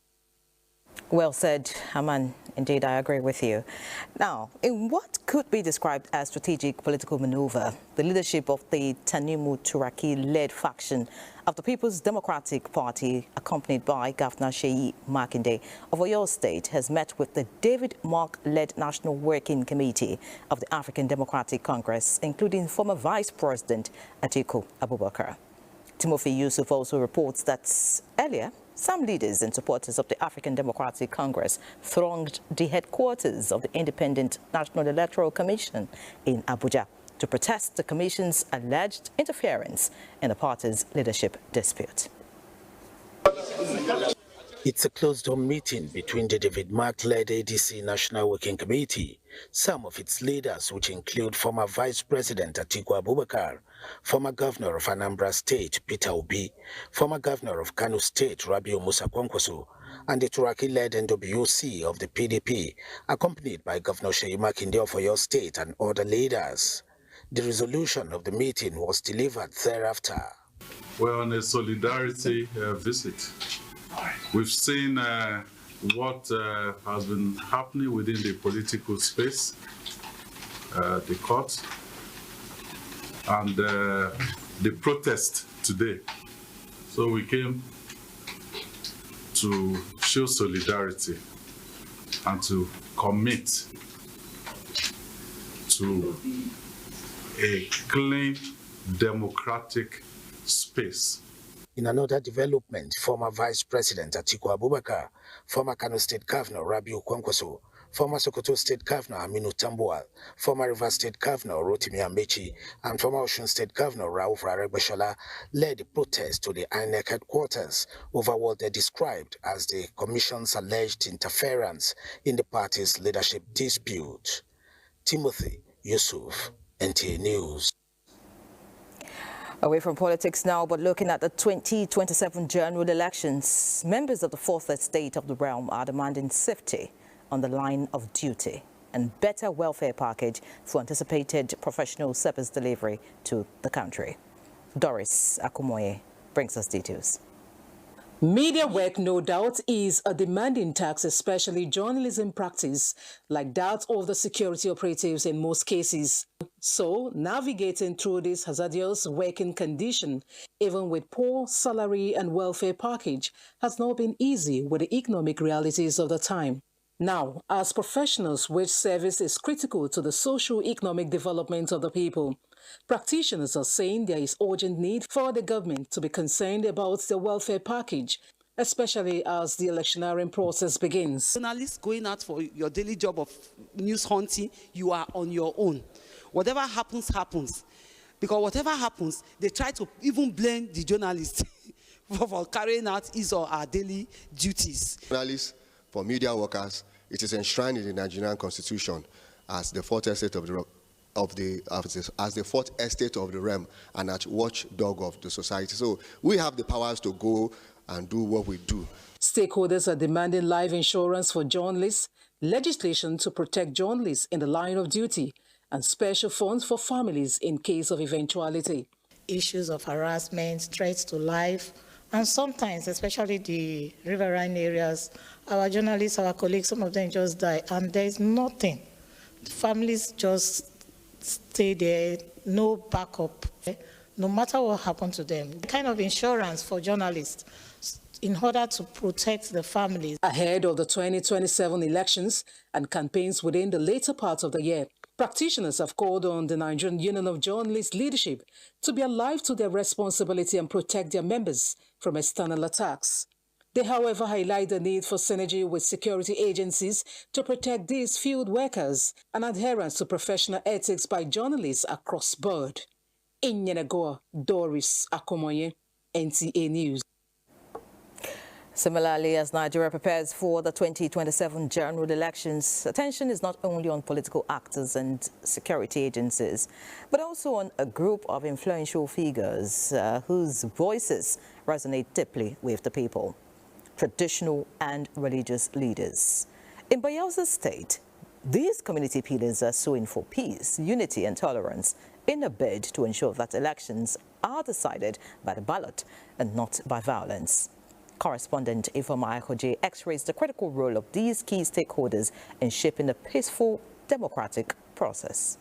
Well said, Haman. Indeed, I agree with you. Now, in what could be described as strategic political maneuver, the leadership of the Tanimu Turaki-led faction of the People's Democratic Party, accompanied by Governor Seyi Makinde of Oyo State, has met with the David Mark-led National Working Committee of the African Democratic Congress, including former Vice President Atiku Abubakar. Timothy Yusuf also reports that earlier, some leaders and supporters of the African Democratic Congress thronged the headquarters of the Independent National Electoral Commission in Abuja to protest the Commission's alleged interference in the party's leadership dispute. It's a closed-door meeting between the David Mark-led ADC National Working Committee, some of its leaders, which include former Vice President Atiku Abubakar, former Governor of Anambra State Peter Obi, former Governor of Kano State Rabiu Musa Kwankwaso, and the Turaki-led NWC of the PDP, accompanied by Governor Seyi Makinde of Oyo State and other leaders. The resolution of the meeting was delivered thereafter. We're on a solidarity visit. We've seen what has been happening within the political space, the court, and the protest today. So we came to show solidarity and to commit to a clean, democratic space. In another development, former Vice President Atiku Abubakar, former Kano State Governor Rabiu Kwankwaso, former Sokoto State Governor Aminu Tambuwal, former Rivers State Governor Rotimi Amechi, and former Osun State Governor Rauf Aregbesola led the protest to the INEC headquarters over what they described as the Commission's alleged interference in the party's leadership dispute. Timothy Yusuf, NTA News. Away from politics now, but looking at the 2027 general elections, members of the fourth estate of the realm are demanding safety on the line of duty and better welfare package for anticipated professional service delivery to the country. Doris Akumoye brings us details. Media work, no doubt, is a demanding task, especially journalism practice, like that of the security operatives in most cases. So, navigating through this hazardous working condition, even with poor salary and welfare package, has not been easy with the economic realities of the time. Now, as professionals, wage service is critical to the socio-economic development of the people. Practitioners are saying there is urgent need for the government to be concerned about the welfare package, especially as the electioneering process begins. Journalists going out for your daily job of news hunting, you are on your own. Whatever happens, happens. Because whatever happens, they try to even blame the journalist for carrying out his or her daily duties. Journalists, for media workers, it is enshrined in the Nigerian Constitution as the fourth estate of the fourth estate of the realm and as watchdog of the society. So we have the powers to go and do what we do. Stakeholders are demanding life insurance for journalists, legislation to protect journalists in the line of duty, and special funds for families in case of eventuality. Issues of harassment, threats to life, and sometimes, especially the riverine areas, our journalists, our colleagues, some of them just die, and there is nothing. The families just stay there, no backup, no matter what happened to them. The kind of insurance for journalists in order to protect the families. Ahead of the 2027 elections and campaigns within the later part of the year, practitioners have called on the Nigerian Union of Journalists leadership to be alive to their responsibility and protect their members from external attacks. They, however, highlight the need for synergy with security agencies to protect these field workers and adherence to professional ethics by journalists across board. In Yenagoa, Doris Akumoye, NTA News. Similarly, as Nigeria prepares for the 2027 general elections, attention is not only on political actors and security agencies, but also on a group of influential figures whose voices resonate deeply with the people: traditional and religious leaders. In Bayelsa State, these community pillars are suing for peace, unity and tolerance in a bid to ensure that elections are decided by the ballot and not by violence. Correspondent Ifeoma Ahoje x-rays the critical role of these key stakeholders in shaping a peaceful, democratic process.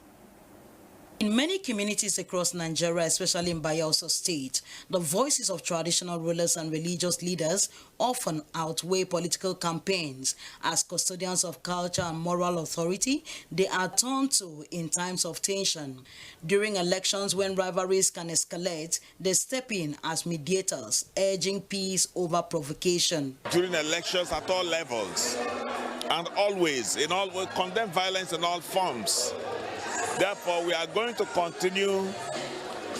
In many communities across Nigeria, especially in Bayelsa State, the voices of traditional rulers and religious leaders often outweigh political campaigns. As custodians of culture and moral authority, they are turned to in times of tension. During elections, when rivalries can escalate, they step in as mediators, urging peace over provocation. During elections at all levels and always, we condemn violence in all forms. Therefore, we are going to continue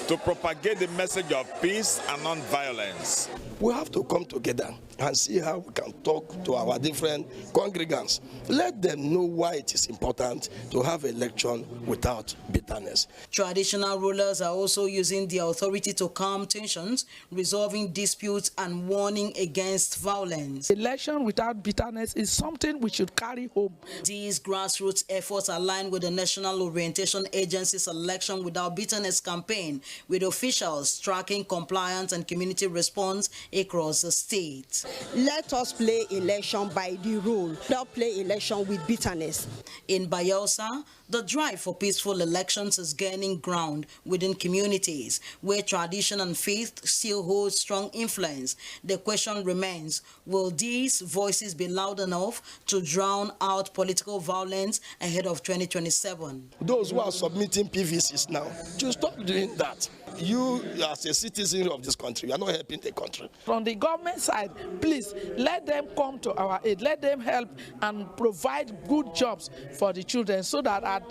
to propagate the message of peace and non-violence. We have to come together and see how we can talk to our different congregants. Let them know why it is important to have an election without bitterness. Traditional rulers are also using their authority to calm tensions, resolving disputes and warning against violence. Election without bitterness is something we should carry home. These grassroots efforts align with the National Orientation Agency's Election Without Bitterness campaign, with officials tracking compliance and community response across the state. Let us play election by the rule, not play election with bitterness. In Bayelsa, the drive for peaceful elections is gaining ground within communities where tradition and faith still hold strong influence. The question remains, will these voices be loud enough to drown out political violence ahead of 2027? Those who are submitting PVCs now, just stop doing that. You, as a citizen of this country, you are not helping the country. From the government side, please let them come to our aid. Let them help and provide good jobs for the children so that at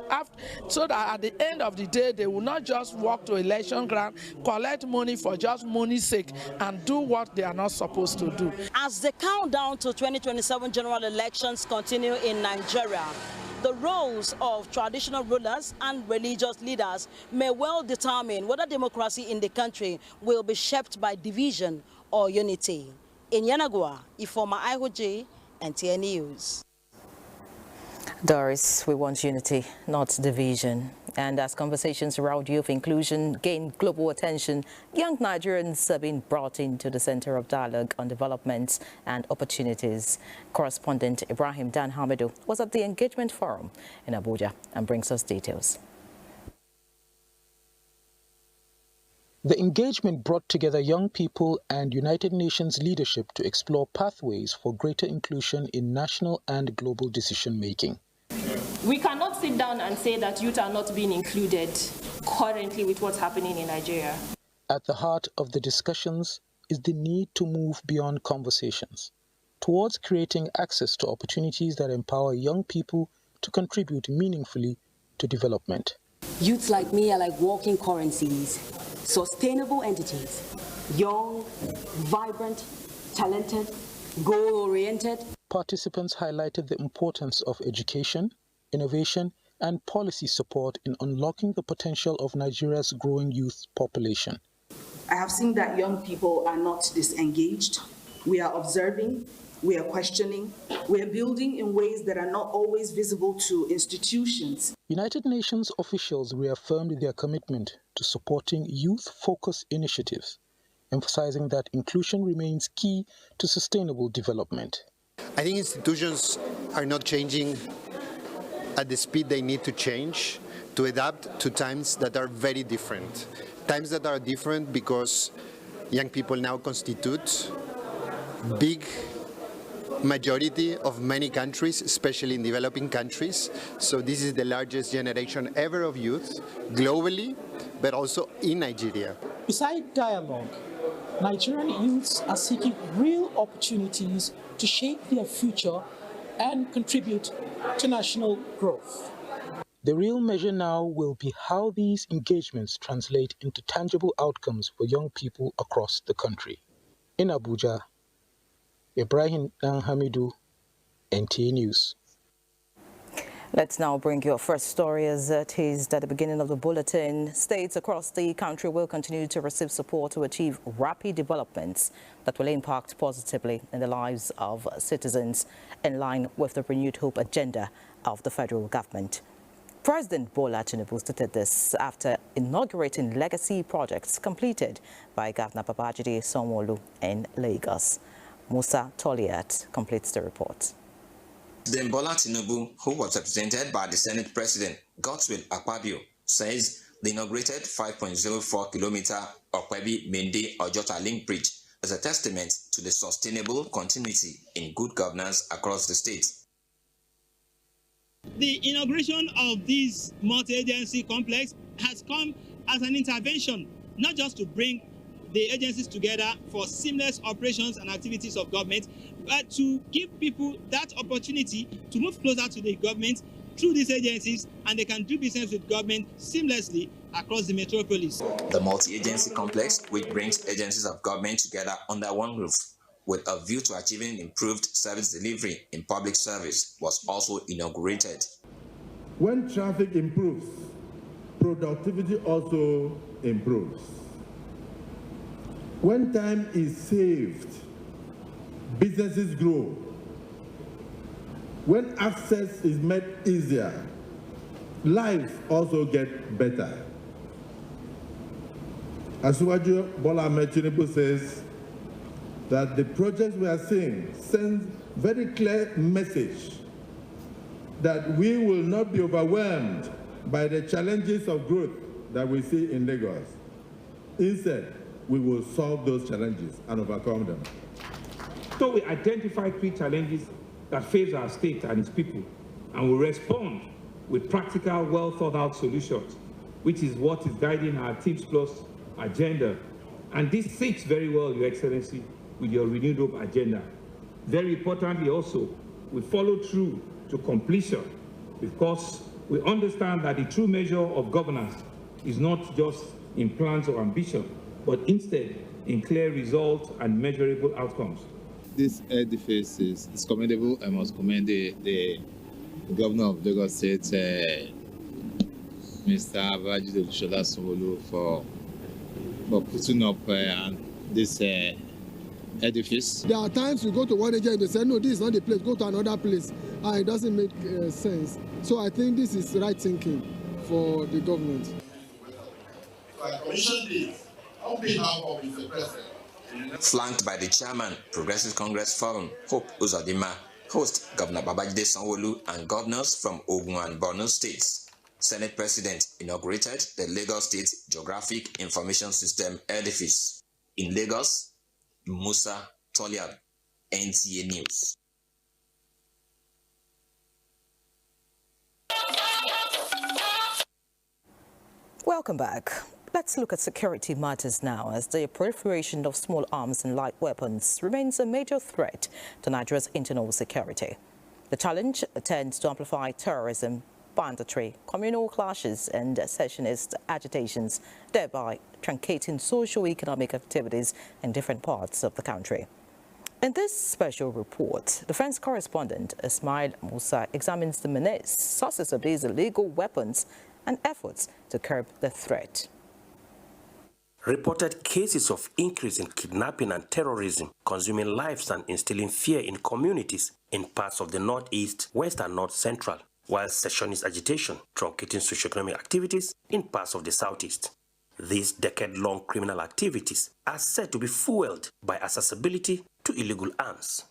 the end of the day, they will not just walk to election ground, collect money for just money's sake, and do what they are not supposed to do. As the countdown to 2027 general elections continue in Nigeria, the roles of traditional rulers and religious leaders may well determine whether democracy in the country will be shaped by division or unity. In Yanagua, Ifoma Ihoji, NTN News. Doris, we want unity, not division. And as conversations around youth inclusion gain global attention, young Nigerians are being brought into the center of dialogue on development and opportunities. Correspondent Ibrahim Dan Hamidu was at the engagement forum in Abuja and brings us details. The engagement brought together young people and United Nations leadership to explore pathways for greater inclusion in national and global decision-making. We cannot sit down and say that youth are not being included currently with what's happening in Nigeria. At the heart of the discussions is the need to move beyond conversations towards creating access to opportunities that empower young people to contribute meaningfully to development. Youths like me are like walking currencies, sustainable entities, young, vibrant, talented, goal-oriented. Participants highlighted the importance of education, innovation, and policy support in unlocking the potential of Nigeria's growing youth population. I have seen that young people are not disengaged. We are observing, we are questioning, we are building in ways that are not always visible to institutions. United Nations officials reaffirmed their commitment to supporting youth-focused initiatives, emphasizing that inclusion remains key to sustainable development. I think institutions are not changing at the speed they need to change to adapt to times that are very different. Times that are different because young people now constitute big majority of many countries, especially in developing countries. So this is the largest generation ever of youth globally, but also in Nigeria. Beside dialogue, Nigerian youths are seeking real opportunities to shape their future and contribute to national growth. The real measure now will be how these engagements translate into tangible outcomes for young people across the country. In Abuja, Ibrahim Hamidu, NTA News. Let's now bring you our first story as it is at the beginning of the bulletin. States across the country will continue to receive support to achieve rapid developments that will impact positively in the lives of citizens in line with the renewed hope agenda of the federal government. President Bola Tinubu stated this after inaugurating legacy projects completed by Governor Babajide Sanwo-Olu in Lagos. Musa Toliat completes the report. Then Bola Tinubu, who was represented by the Senate President Godswill Akpabio, says the inaugurated 5.04-kilometer Okpebi-Mende-Ojota link bridge is a testament to the sustainable continuity in good governance across the state. The inauguration of this multi-agency complex has come as an intervention, not just to bring the agencies together for seamless operations and activities of government, but to give people that opportunity to move closer to the government through these agencies, and they can do business with government seamlessly across the metropolis. The multi-agency complex, which brings agencies of government together under one roof with a view to achieving improved service delivery in public service, was also inaugurated. When traffic improves, productivity also improves. When time is saved, businesses grow. When access is made easier, life also gets better. Asiwaju Bola Ahmed Tinubu says that the projects we are seeing send very clear message that we will not be overwhelmed by the challenges of growth that we see in Lagos. Instead, we will solve those challenges and overcome them. So we identify 3 challenges that face our state and its people, and we respond with practical, well thought out solutions, which is what is guiding our Tips Plus agenda. And this fits very well, Your Excellency, with your renewed hope agenda. Very importantly also, we follow through to completion, because we understand that the true measure of governance is not just in plans or ambition, but instead in clear results and measurable outcomes. This edifice is commendable. I must commend the Governor of Lagos State, Mr. Abuja Sanwo-Olu, for putting up this edifice. There are times you go to one agency and they say, no, this is not the place, go to another place. And it doesn't make sense. So I think this is right thinking for the government. I commissioned this on behalf of Mr. President. Flanked by the chairman, Progressive Congress Forum, Hope Uzodinma, host Governor Babajide Sanwo-Olu, and governors from Ogun and Borno states. Senate President inaugurated the Lagos State Geographic Information System edifice. In Lagos, Musa Toliab, NTA News. Welcome back. Let's look at security matters now, as the proliferation of small arms and light weapons remains a major threat to Nigeria's internal security. The challenge tends to amplify terrorism, banditry, communal clashes and secessionist agitations, thereby truncating socio-economic activities in different parts of the country. In this special report, defense correspondent Ismail Musa examines the menace, sources of these illegal weapons and efforts to curb the threat. Reported cases of increase in kidnapping and terrorism, consuming lives and instilling fear in communities in parts of the northeast, west and north central, while secessionist agitation truncating socioeconomic activities in parts of the southeast. These decade-long criminal activities are said to be fueled by accessibility to illegal arms.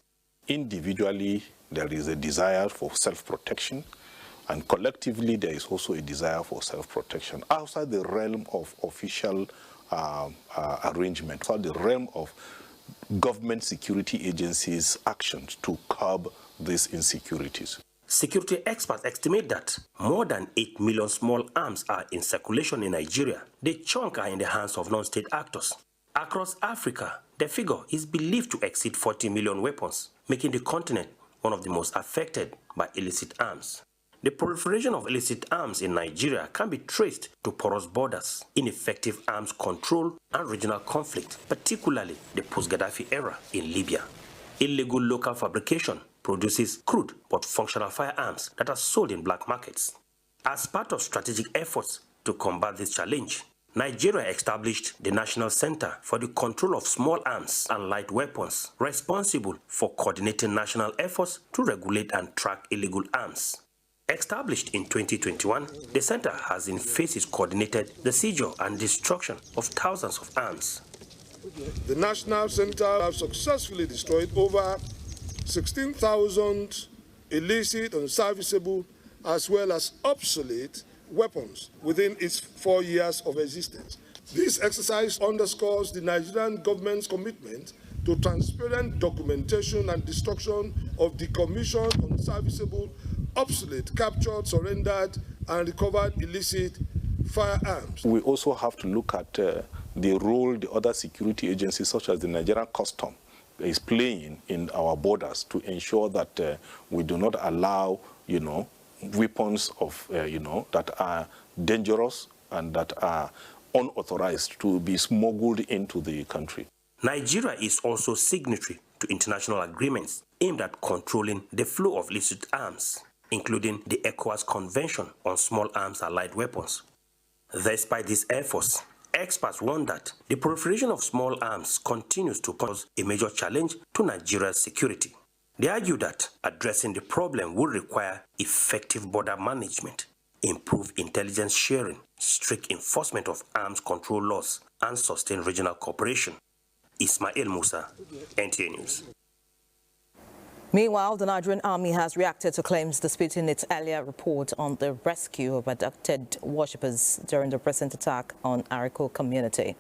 Individually, there is a desire for self-protection, and collectively there is also a desire for self-protection outside the realm of official arrangement, outside the realm of government security agencies' actions to curb these insecurities. Security experts estimate that more than 8 million small arms are in circulation in Nigeria. The chunk are in the hands of non-state actors. Across Africa, the figure is believed to exceed 40 million weapons, making the continent one of the most affected by illicit arms. The proliferation of illicit arms in Nigeria can be traced to porous borders, ineffective arms control, and regional conflict, particularly the post-Gaddafi era in Libya. Illegal local fabrication produces crude but functional firearms that are sold in black markets. As part of strategic efforts to combat this challenge, Nigeria established the National Center for the Control of Small Arms and Light Weapons, responsible for coordinating national efforts to regulate and track illegal arms. Established in 2021, the center has in phases coordinated the seizure and destruction of thousands of arms. The National Center has successfully destroyed over 16,000 illicit, unserviceable, as well as obsolete weapons within its 4 years of existence. This exercise underscores the Nigerian government's commitment to transparent documentation and destruction of decommissioned, unserviceable, obsolete, captured, surrendered, and recovered illicit firearms. We also have to look at the role the other security agencies, such as the Nigerian Custom, is playing in our borders to ensure that we do not allow, weapons of, that are dangerous and that are unauthorized to be smuggled into the country. Nigeria is also signatory to international agreements aimed at controlling the flow of illicit arms, including the ECOWAS Convention on Small Arms and Light Weapons. Despite these efforts, experts warn that the proliferation of small arms continues to pose a major challenge to Nigeria's security. They argue that addressing the problem would require effective border management, improved intelligence sharing, strict enforcement of arms control laws, and sustained regional cooperation. Ismail Musa, NTA News. Meanwhile, the Nigerian army has reacted to claims disputing its earlier report on the rescue of abducted worshippers during the recent attack on Ariko community.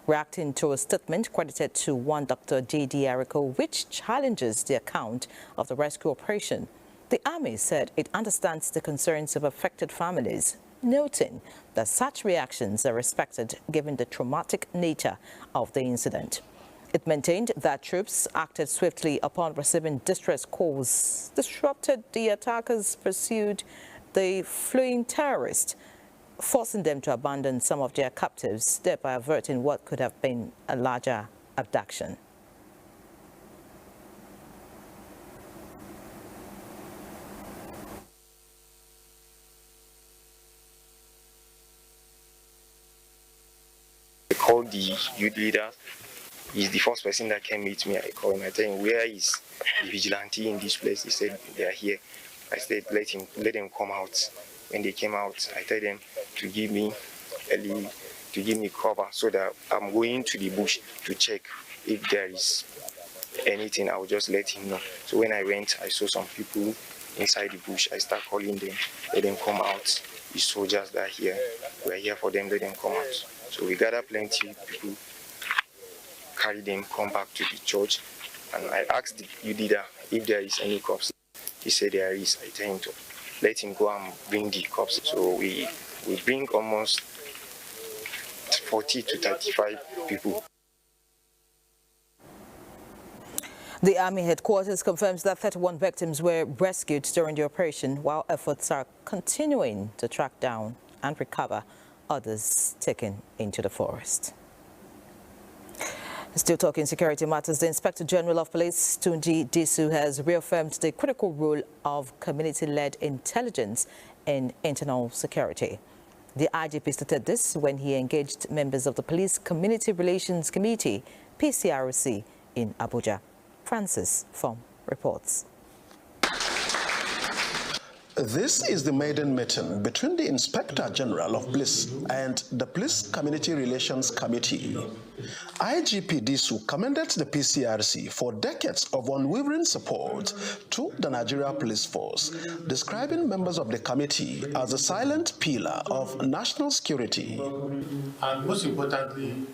Reacting to a statement credited to one Dr. J.D. Ariko, which challenges the account of the rescue operation, the army said it understands the concerns of affected families, noting that such reactions are respected given the traumatic nature of the incident. It maintained that troops acted swiftly upon receiving distress calls, disrupted the attackers' pursued the fleeing terrorists, forcing them to abandon some of their captives, thereby averting what could have been a larger abduction. I called the youth leader. He's the first person that came meet me. I called him. I told him, where is the vigilante in this place? He said, they are here. I said, let them come out. When they came out, I told them to give me cover so that I'm going to the bush to check if there is anything. I will just let him know. So when I went, I saw some people inside the bush. I started calling them, let them come out. The soldiers that are here, we are here for them, let them come out. So we gathered plenty of people, carry them, come back to the church, and I asked the youth leader if there is any corpse. He said there is. I tell him to let him go and bring the corpse. So we bring almost 40 to 35 people. The Army headquarters confirms that 31 victims were rescued during the operation, while efforts are continuing to track down and recover others taken into the forest. Still talking security matters, the Inspector General of Police, Tunji Disu, has reaffirmed the critical role of community-led intelligence in internal security. The IGP stated this when he engaged members of the Police Community Relations Committee, PCRC, in Abuja. Francis Fong reports. This is the maiden meeting between the Inspector General of Police and the Police Community Relations Committee. IGP Disu commended the PCRC for decades of unwavering support to the Nigeria Police Force, describing members of the committee as a silent pillar of national security. And most importantly,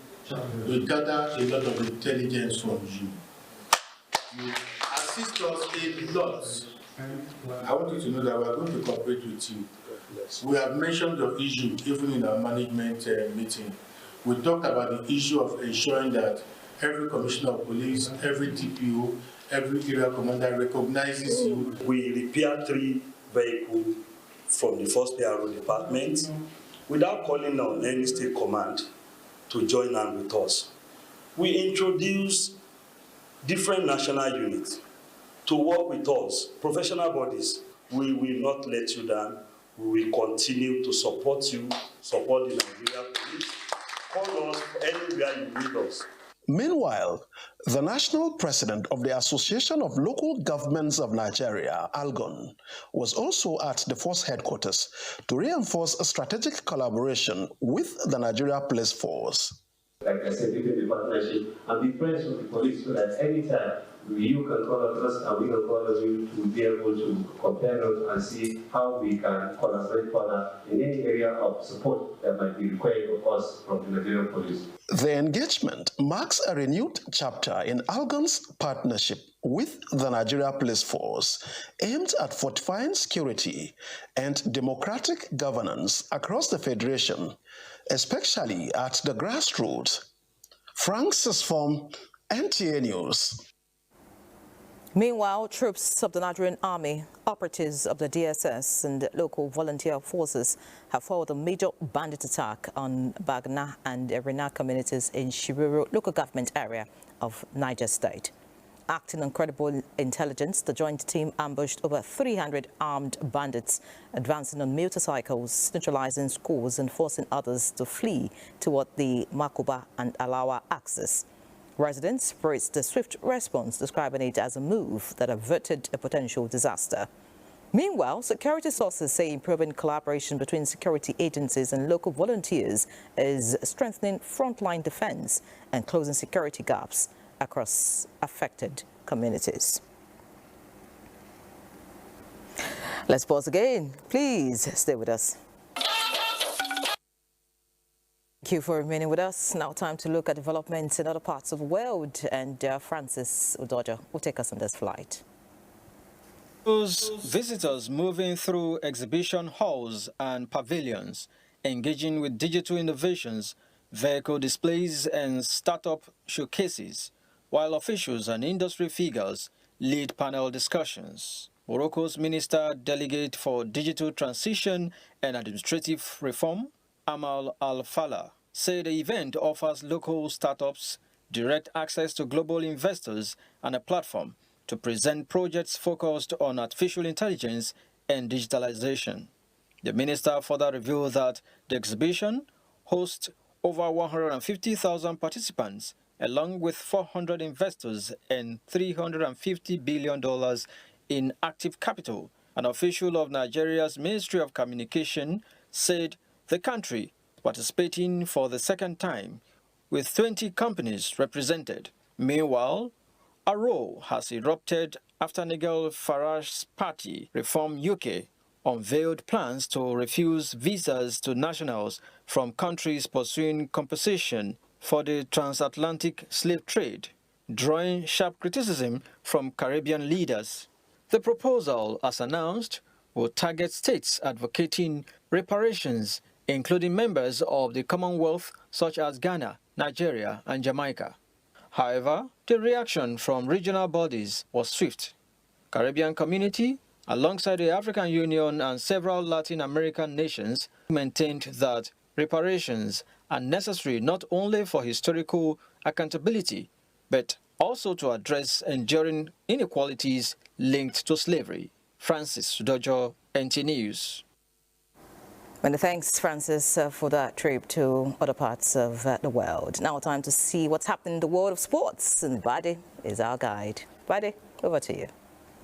we gather a lot of intelligence from you. You assist us a lot. I want you to know that we are going to cooperate with you. We have mentioned your issue even in our management meeting. We talked about the issue of ensuring that every commissioner of police, every TPO, every area commander recognizes you. We repair 3 vehicles from the first PRO department without calling on any state command to join hand with us. We introduce different national units to work with us, professional bodies. We will not let you down. We will continue to support you, support the Nigeria Police. Call us anywhere you need us. Meanwhile, the national president of the Association of Local Governments of Nigeria, ALGON, was also at the force headquarters to reinforce a strategic collaboration with the Nigeria Police Force. Like I said, between the partnership and be friends with the police so that anytime you can call on us and we can call on you to be able to compare notes and see how we can collaborate further in any area of support that might be required of us from the Nigerian police. The engagement marks a renewed chapter in ALGON's partnership with the Nigeria Police Force, aimed at fortifying security and democratic governance across the Federation, especially at the grassroots. Francis Fong, NTA News. Meanwhile, troops of the Nigerian Army, operatives of the DSS and local volunteer forces have foiled a major bandit attack on Bagna and Erina communities in Shiruru local government area of Niger State. Acting on credible intelligence, the joint team ambushed over 300 armed bandits, advancing on motorcycles, neutralizing schools and forcing others to flee toward the Makuba and Alawa axis. Residents praised the swift response, describing it as a move that averted a potential disaster. Meanwhile, security sources say improving collaboration between security agencies and local volunteers is strengthening frontline defense and closing security gaps across affected communities. Let's pause again. Please stay with us. Thank you for remaining with us. Now time to look at developments in other parts of the world, and Francis Udojo will take us on this flight. Those visitors moving through exhibition halls and pavilions, engaging with digital innovations, vehicle displays and startup showcases, while officials and industry figures lead panel discussions. Morocco's Minister Delegate for Digital Transition and Administrative Reform, Amal Al-Falah, said the event offers local startups direct access to global investors and a platform to present projects focused on artificial intelligence and digitalization. The minister further revealed that the exhibition hosts over 150,000 participants, along with 400 investors and $350 billion in active capital. An official of Nigeria's Ministry of Communication said the country participating for the second time, with 20 companies represented. Meanwhile, a row has erupted after Nigel Farage's party, Reform UK, unveiled plans to refuse visas to nationals from countries pursuing compensation for the transatlantic slave trade, drawing sharp criticism from Caribbean leaders. The proposal, as announced, will target states advocating reparations, including members of the Commonwealth such as Ghana, Nigeria, and Jamaica. However, the reaction from regional bodies was swift. Caribbean Community, alongside the African Union and several Latin American nations, maintained that reparations are necessary not only for historical accountability, but also to address enduring inequalities linked to slavery. Francis Dojo, NT News. Many thanks, Francis, for that trip to other parts of the world. Now time to see what's happening in the world of sports, and Badi is our guide. Badi, over to you.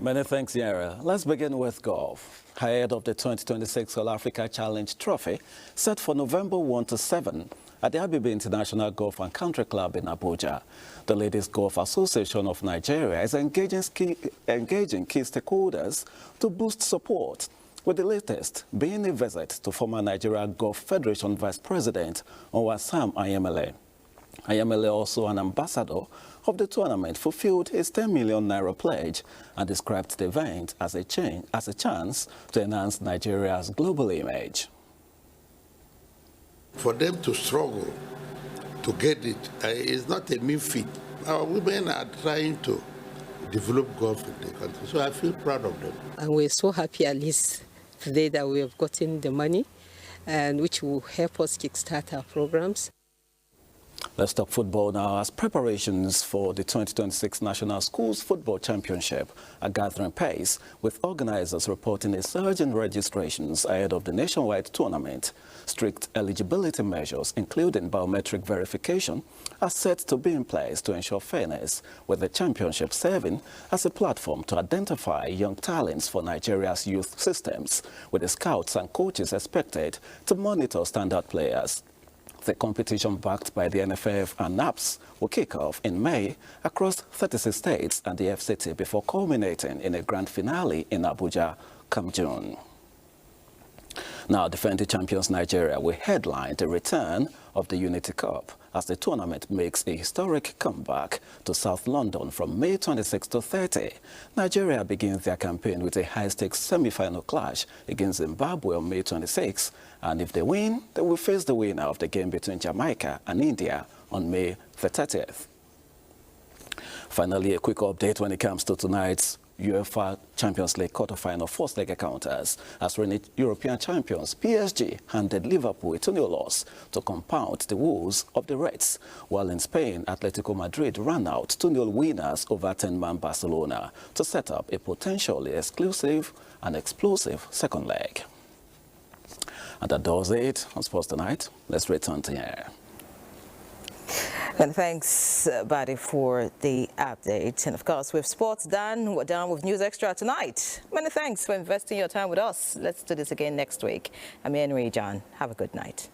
Many thanks, Yara. Let's begin with golf. Ahead of the 2026 All Africa Challenge Trophy, set for November 1 to 7 at the Abuja International Golf and Country Club in Abuja. The Ladies Golf Association of Nigeria is engaging key stakeholders to boost support, with the latest being a visit to former Nigeria Golf Federation Vice President Onwasam Ayemele. Ayemele, also an ambassador of the tournament, fulfilled his 10 million naira pledge and described the event as a chance to enhance Nigeria's global image. For them to struggle to get it is not a mean feat. Our women are trying to develop golf in the country, so I feel proud of them. And we're so happy at least today that we have gotten the money, and which will help us kickstart our programs. Let's talk football now, as preparations for the 2026 National Schools Football Championship are gathering pace, with organizers reporting a surge in registrations ahead of the nationwide tournament. Strict eligibility measures, including biometric verification, are set to be in place to ensure fairness, with the championship serving as a platform to identify young talents for Nigeria's youth systems, with the scouts and coaches expected to monitor standout players. The competition, backed by the NFF and NAPS, will kick off in May across 36 states and the FCT before culminating in a grand finale in Abuja come June. Now, defending champions Nigeria will headline the return of the Unity Cup as the tournament makes a historic comeback to South London from May 26 to 30. Nigeria begins their campaign with a high-stakes semi-final clash against Zimbabwe on May 26, and if they win, they will face the winner of the game between Jamaica and India on May the 30th. Finally, a quick update when it comes to tonight's UEFA Champions League quarter-final first leg encounters. As reigning European champions, PSG handed Liverpool a 2-0 loss to compound the woes of the Reds, while in Spain, Atletico Madrid ran out 2-0 winners over 10-man Barcelona to set up a potentially exclusive and explosive second leg. And that does it on Sports Tonight. Let's return to here. And thanks, Buddy, for the update. And of course, with sports done, we're done with News Extra tonight. Many thanks for investing your time with us. Let's do this again next week. I'm Henry John. Have a good night.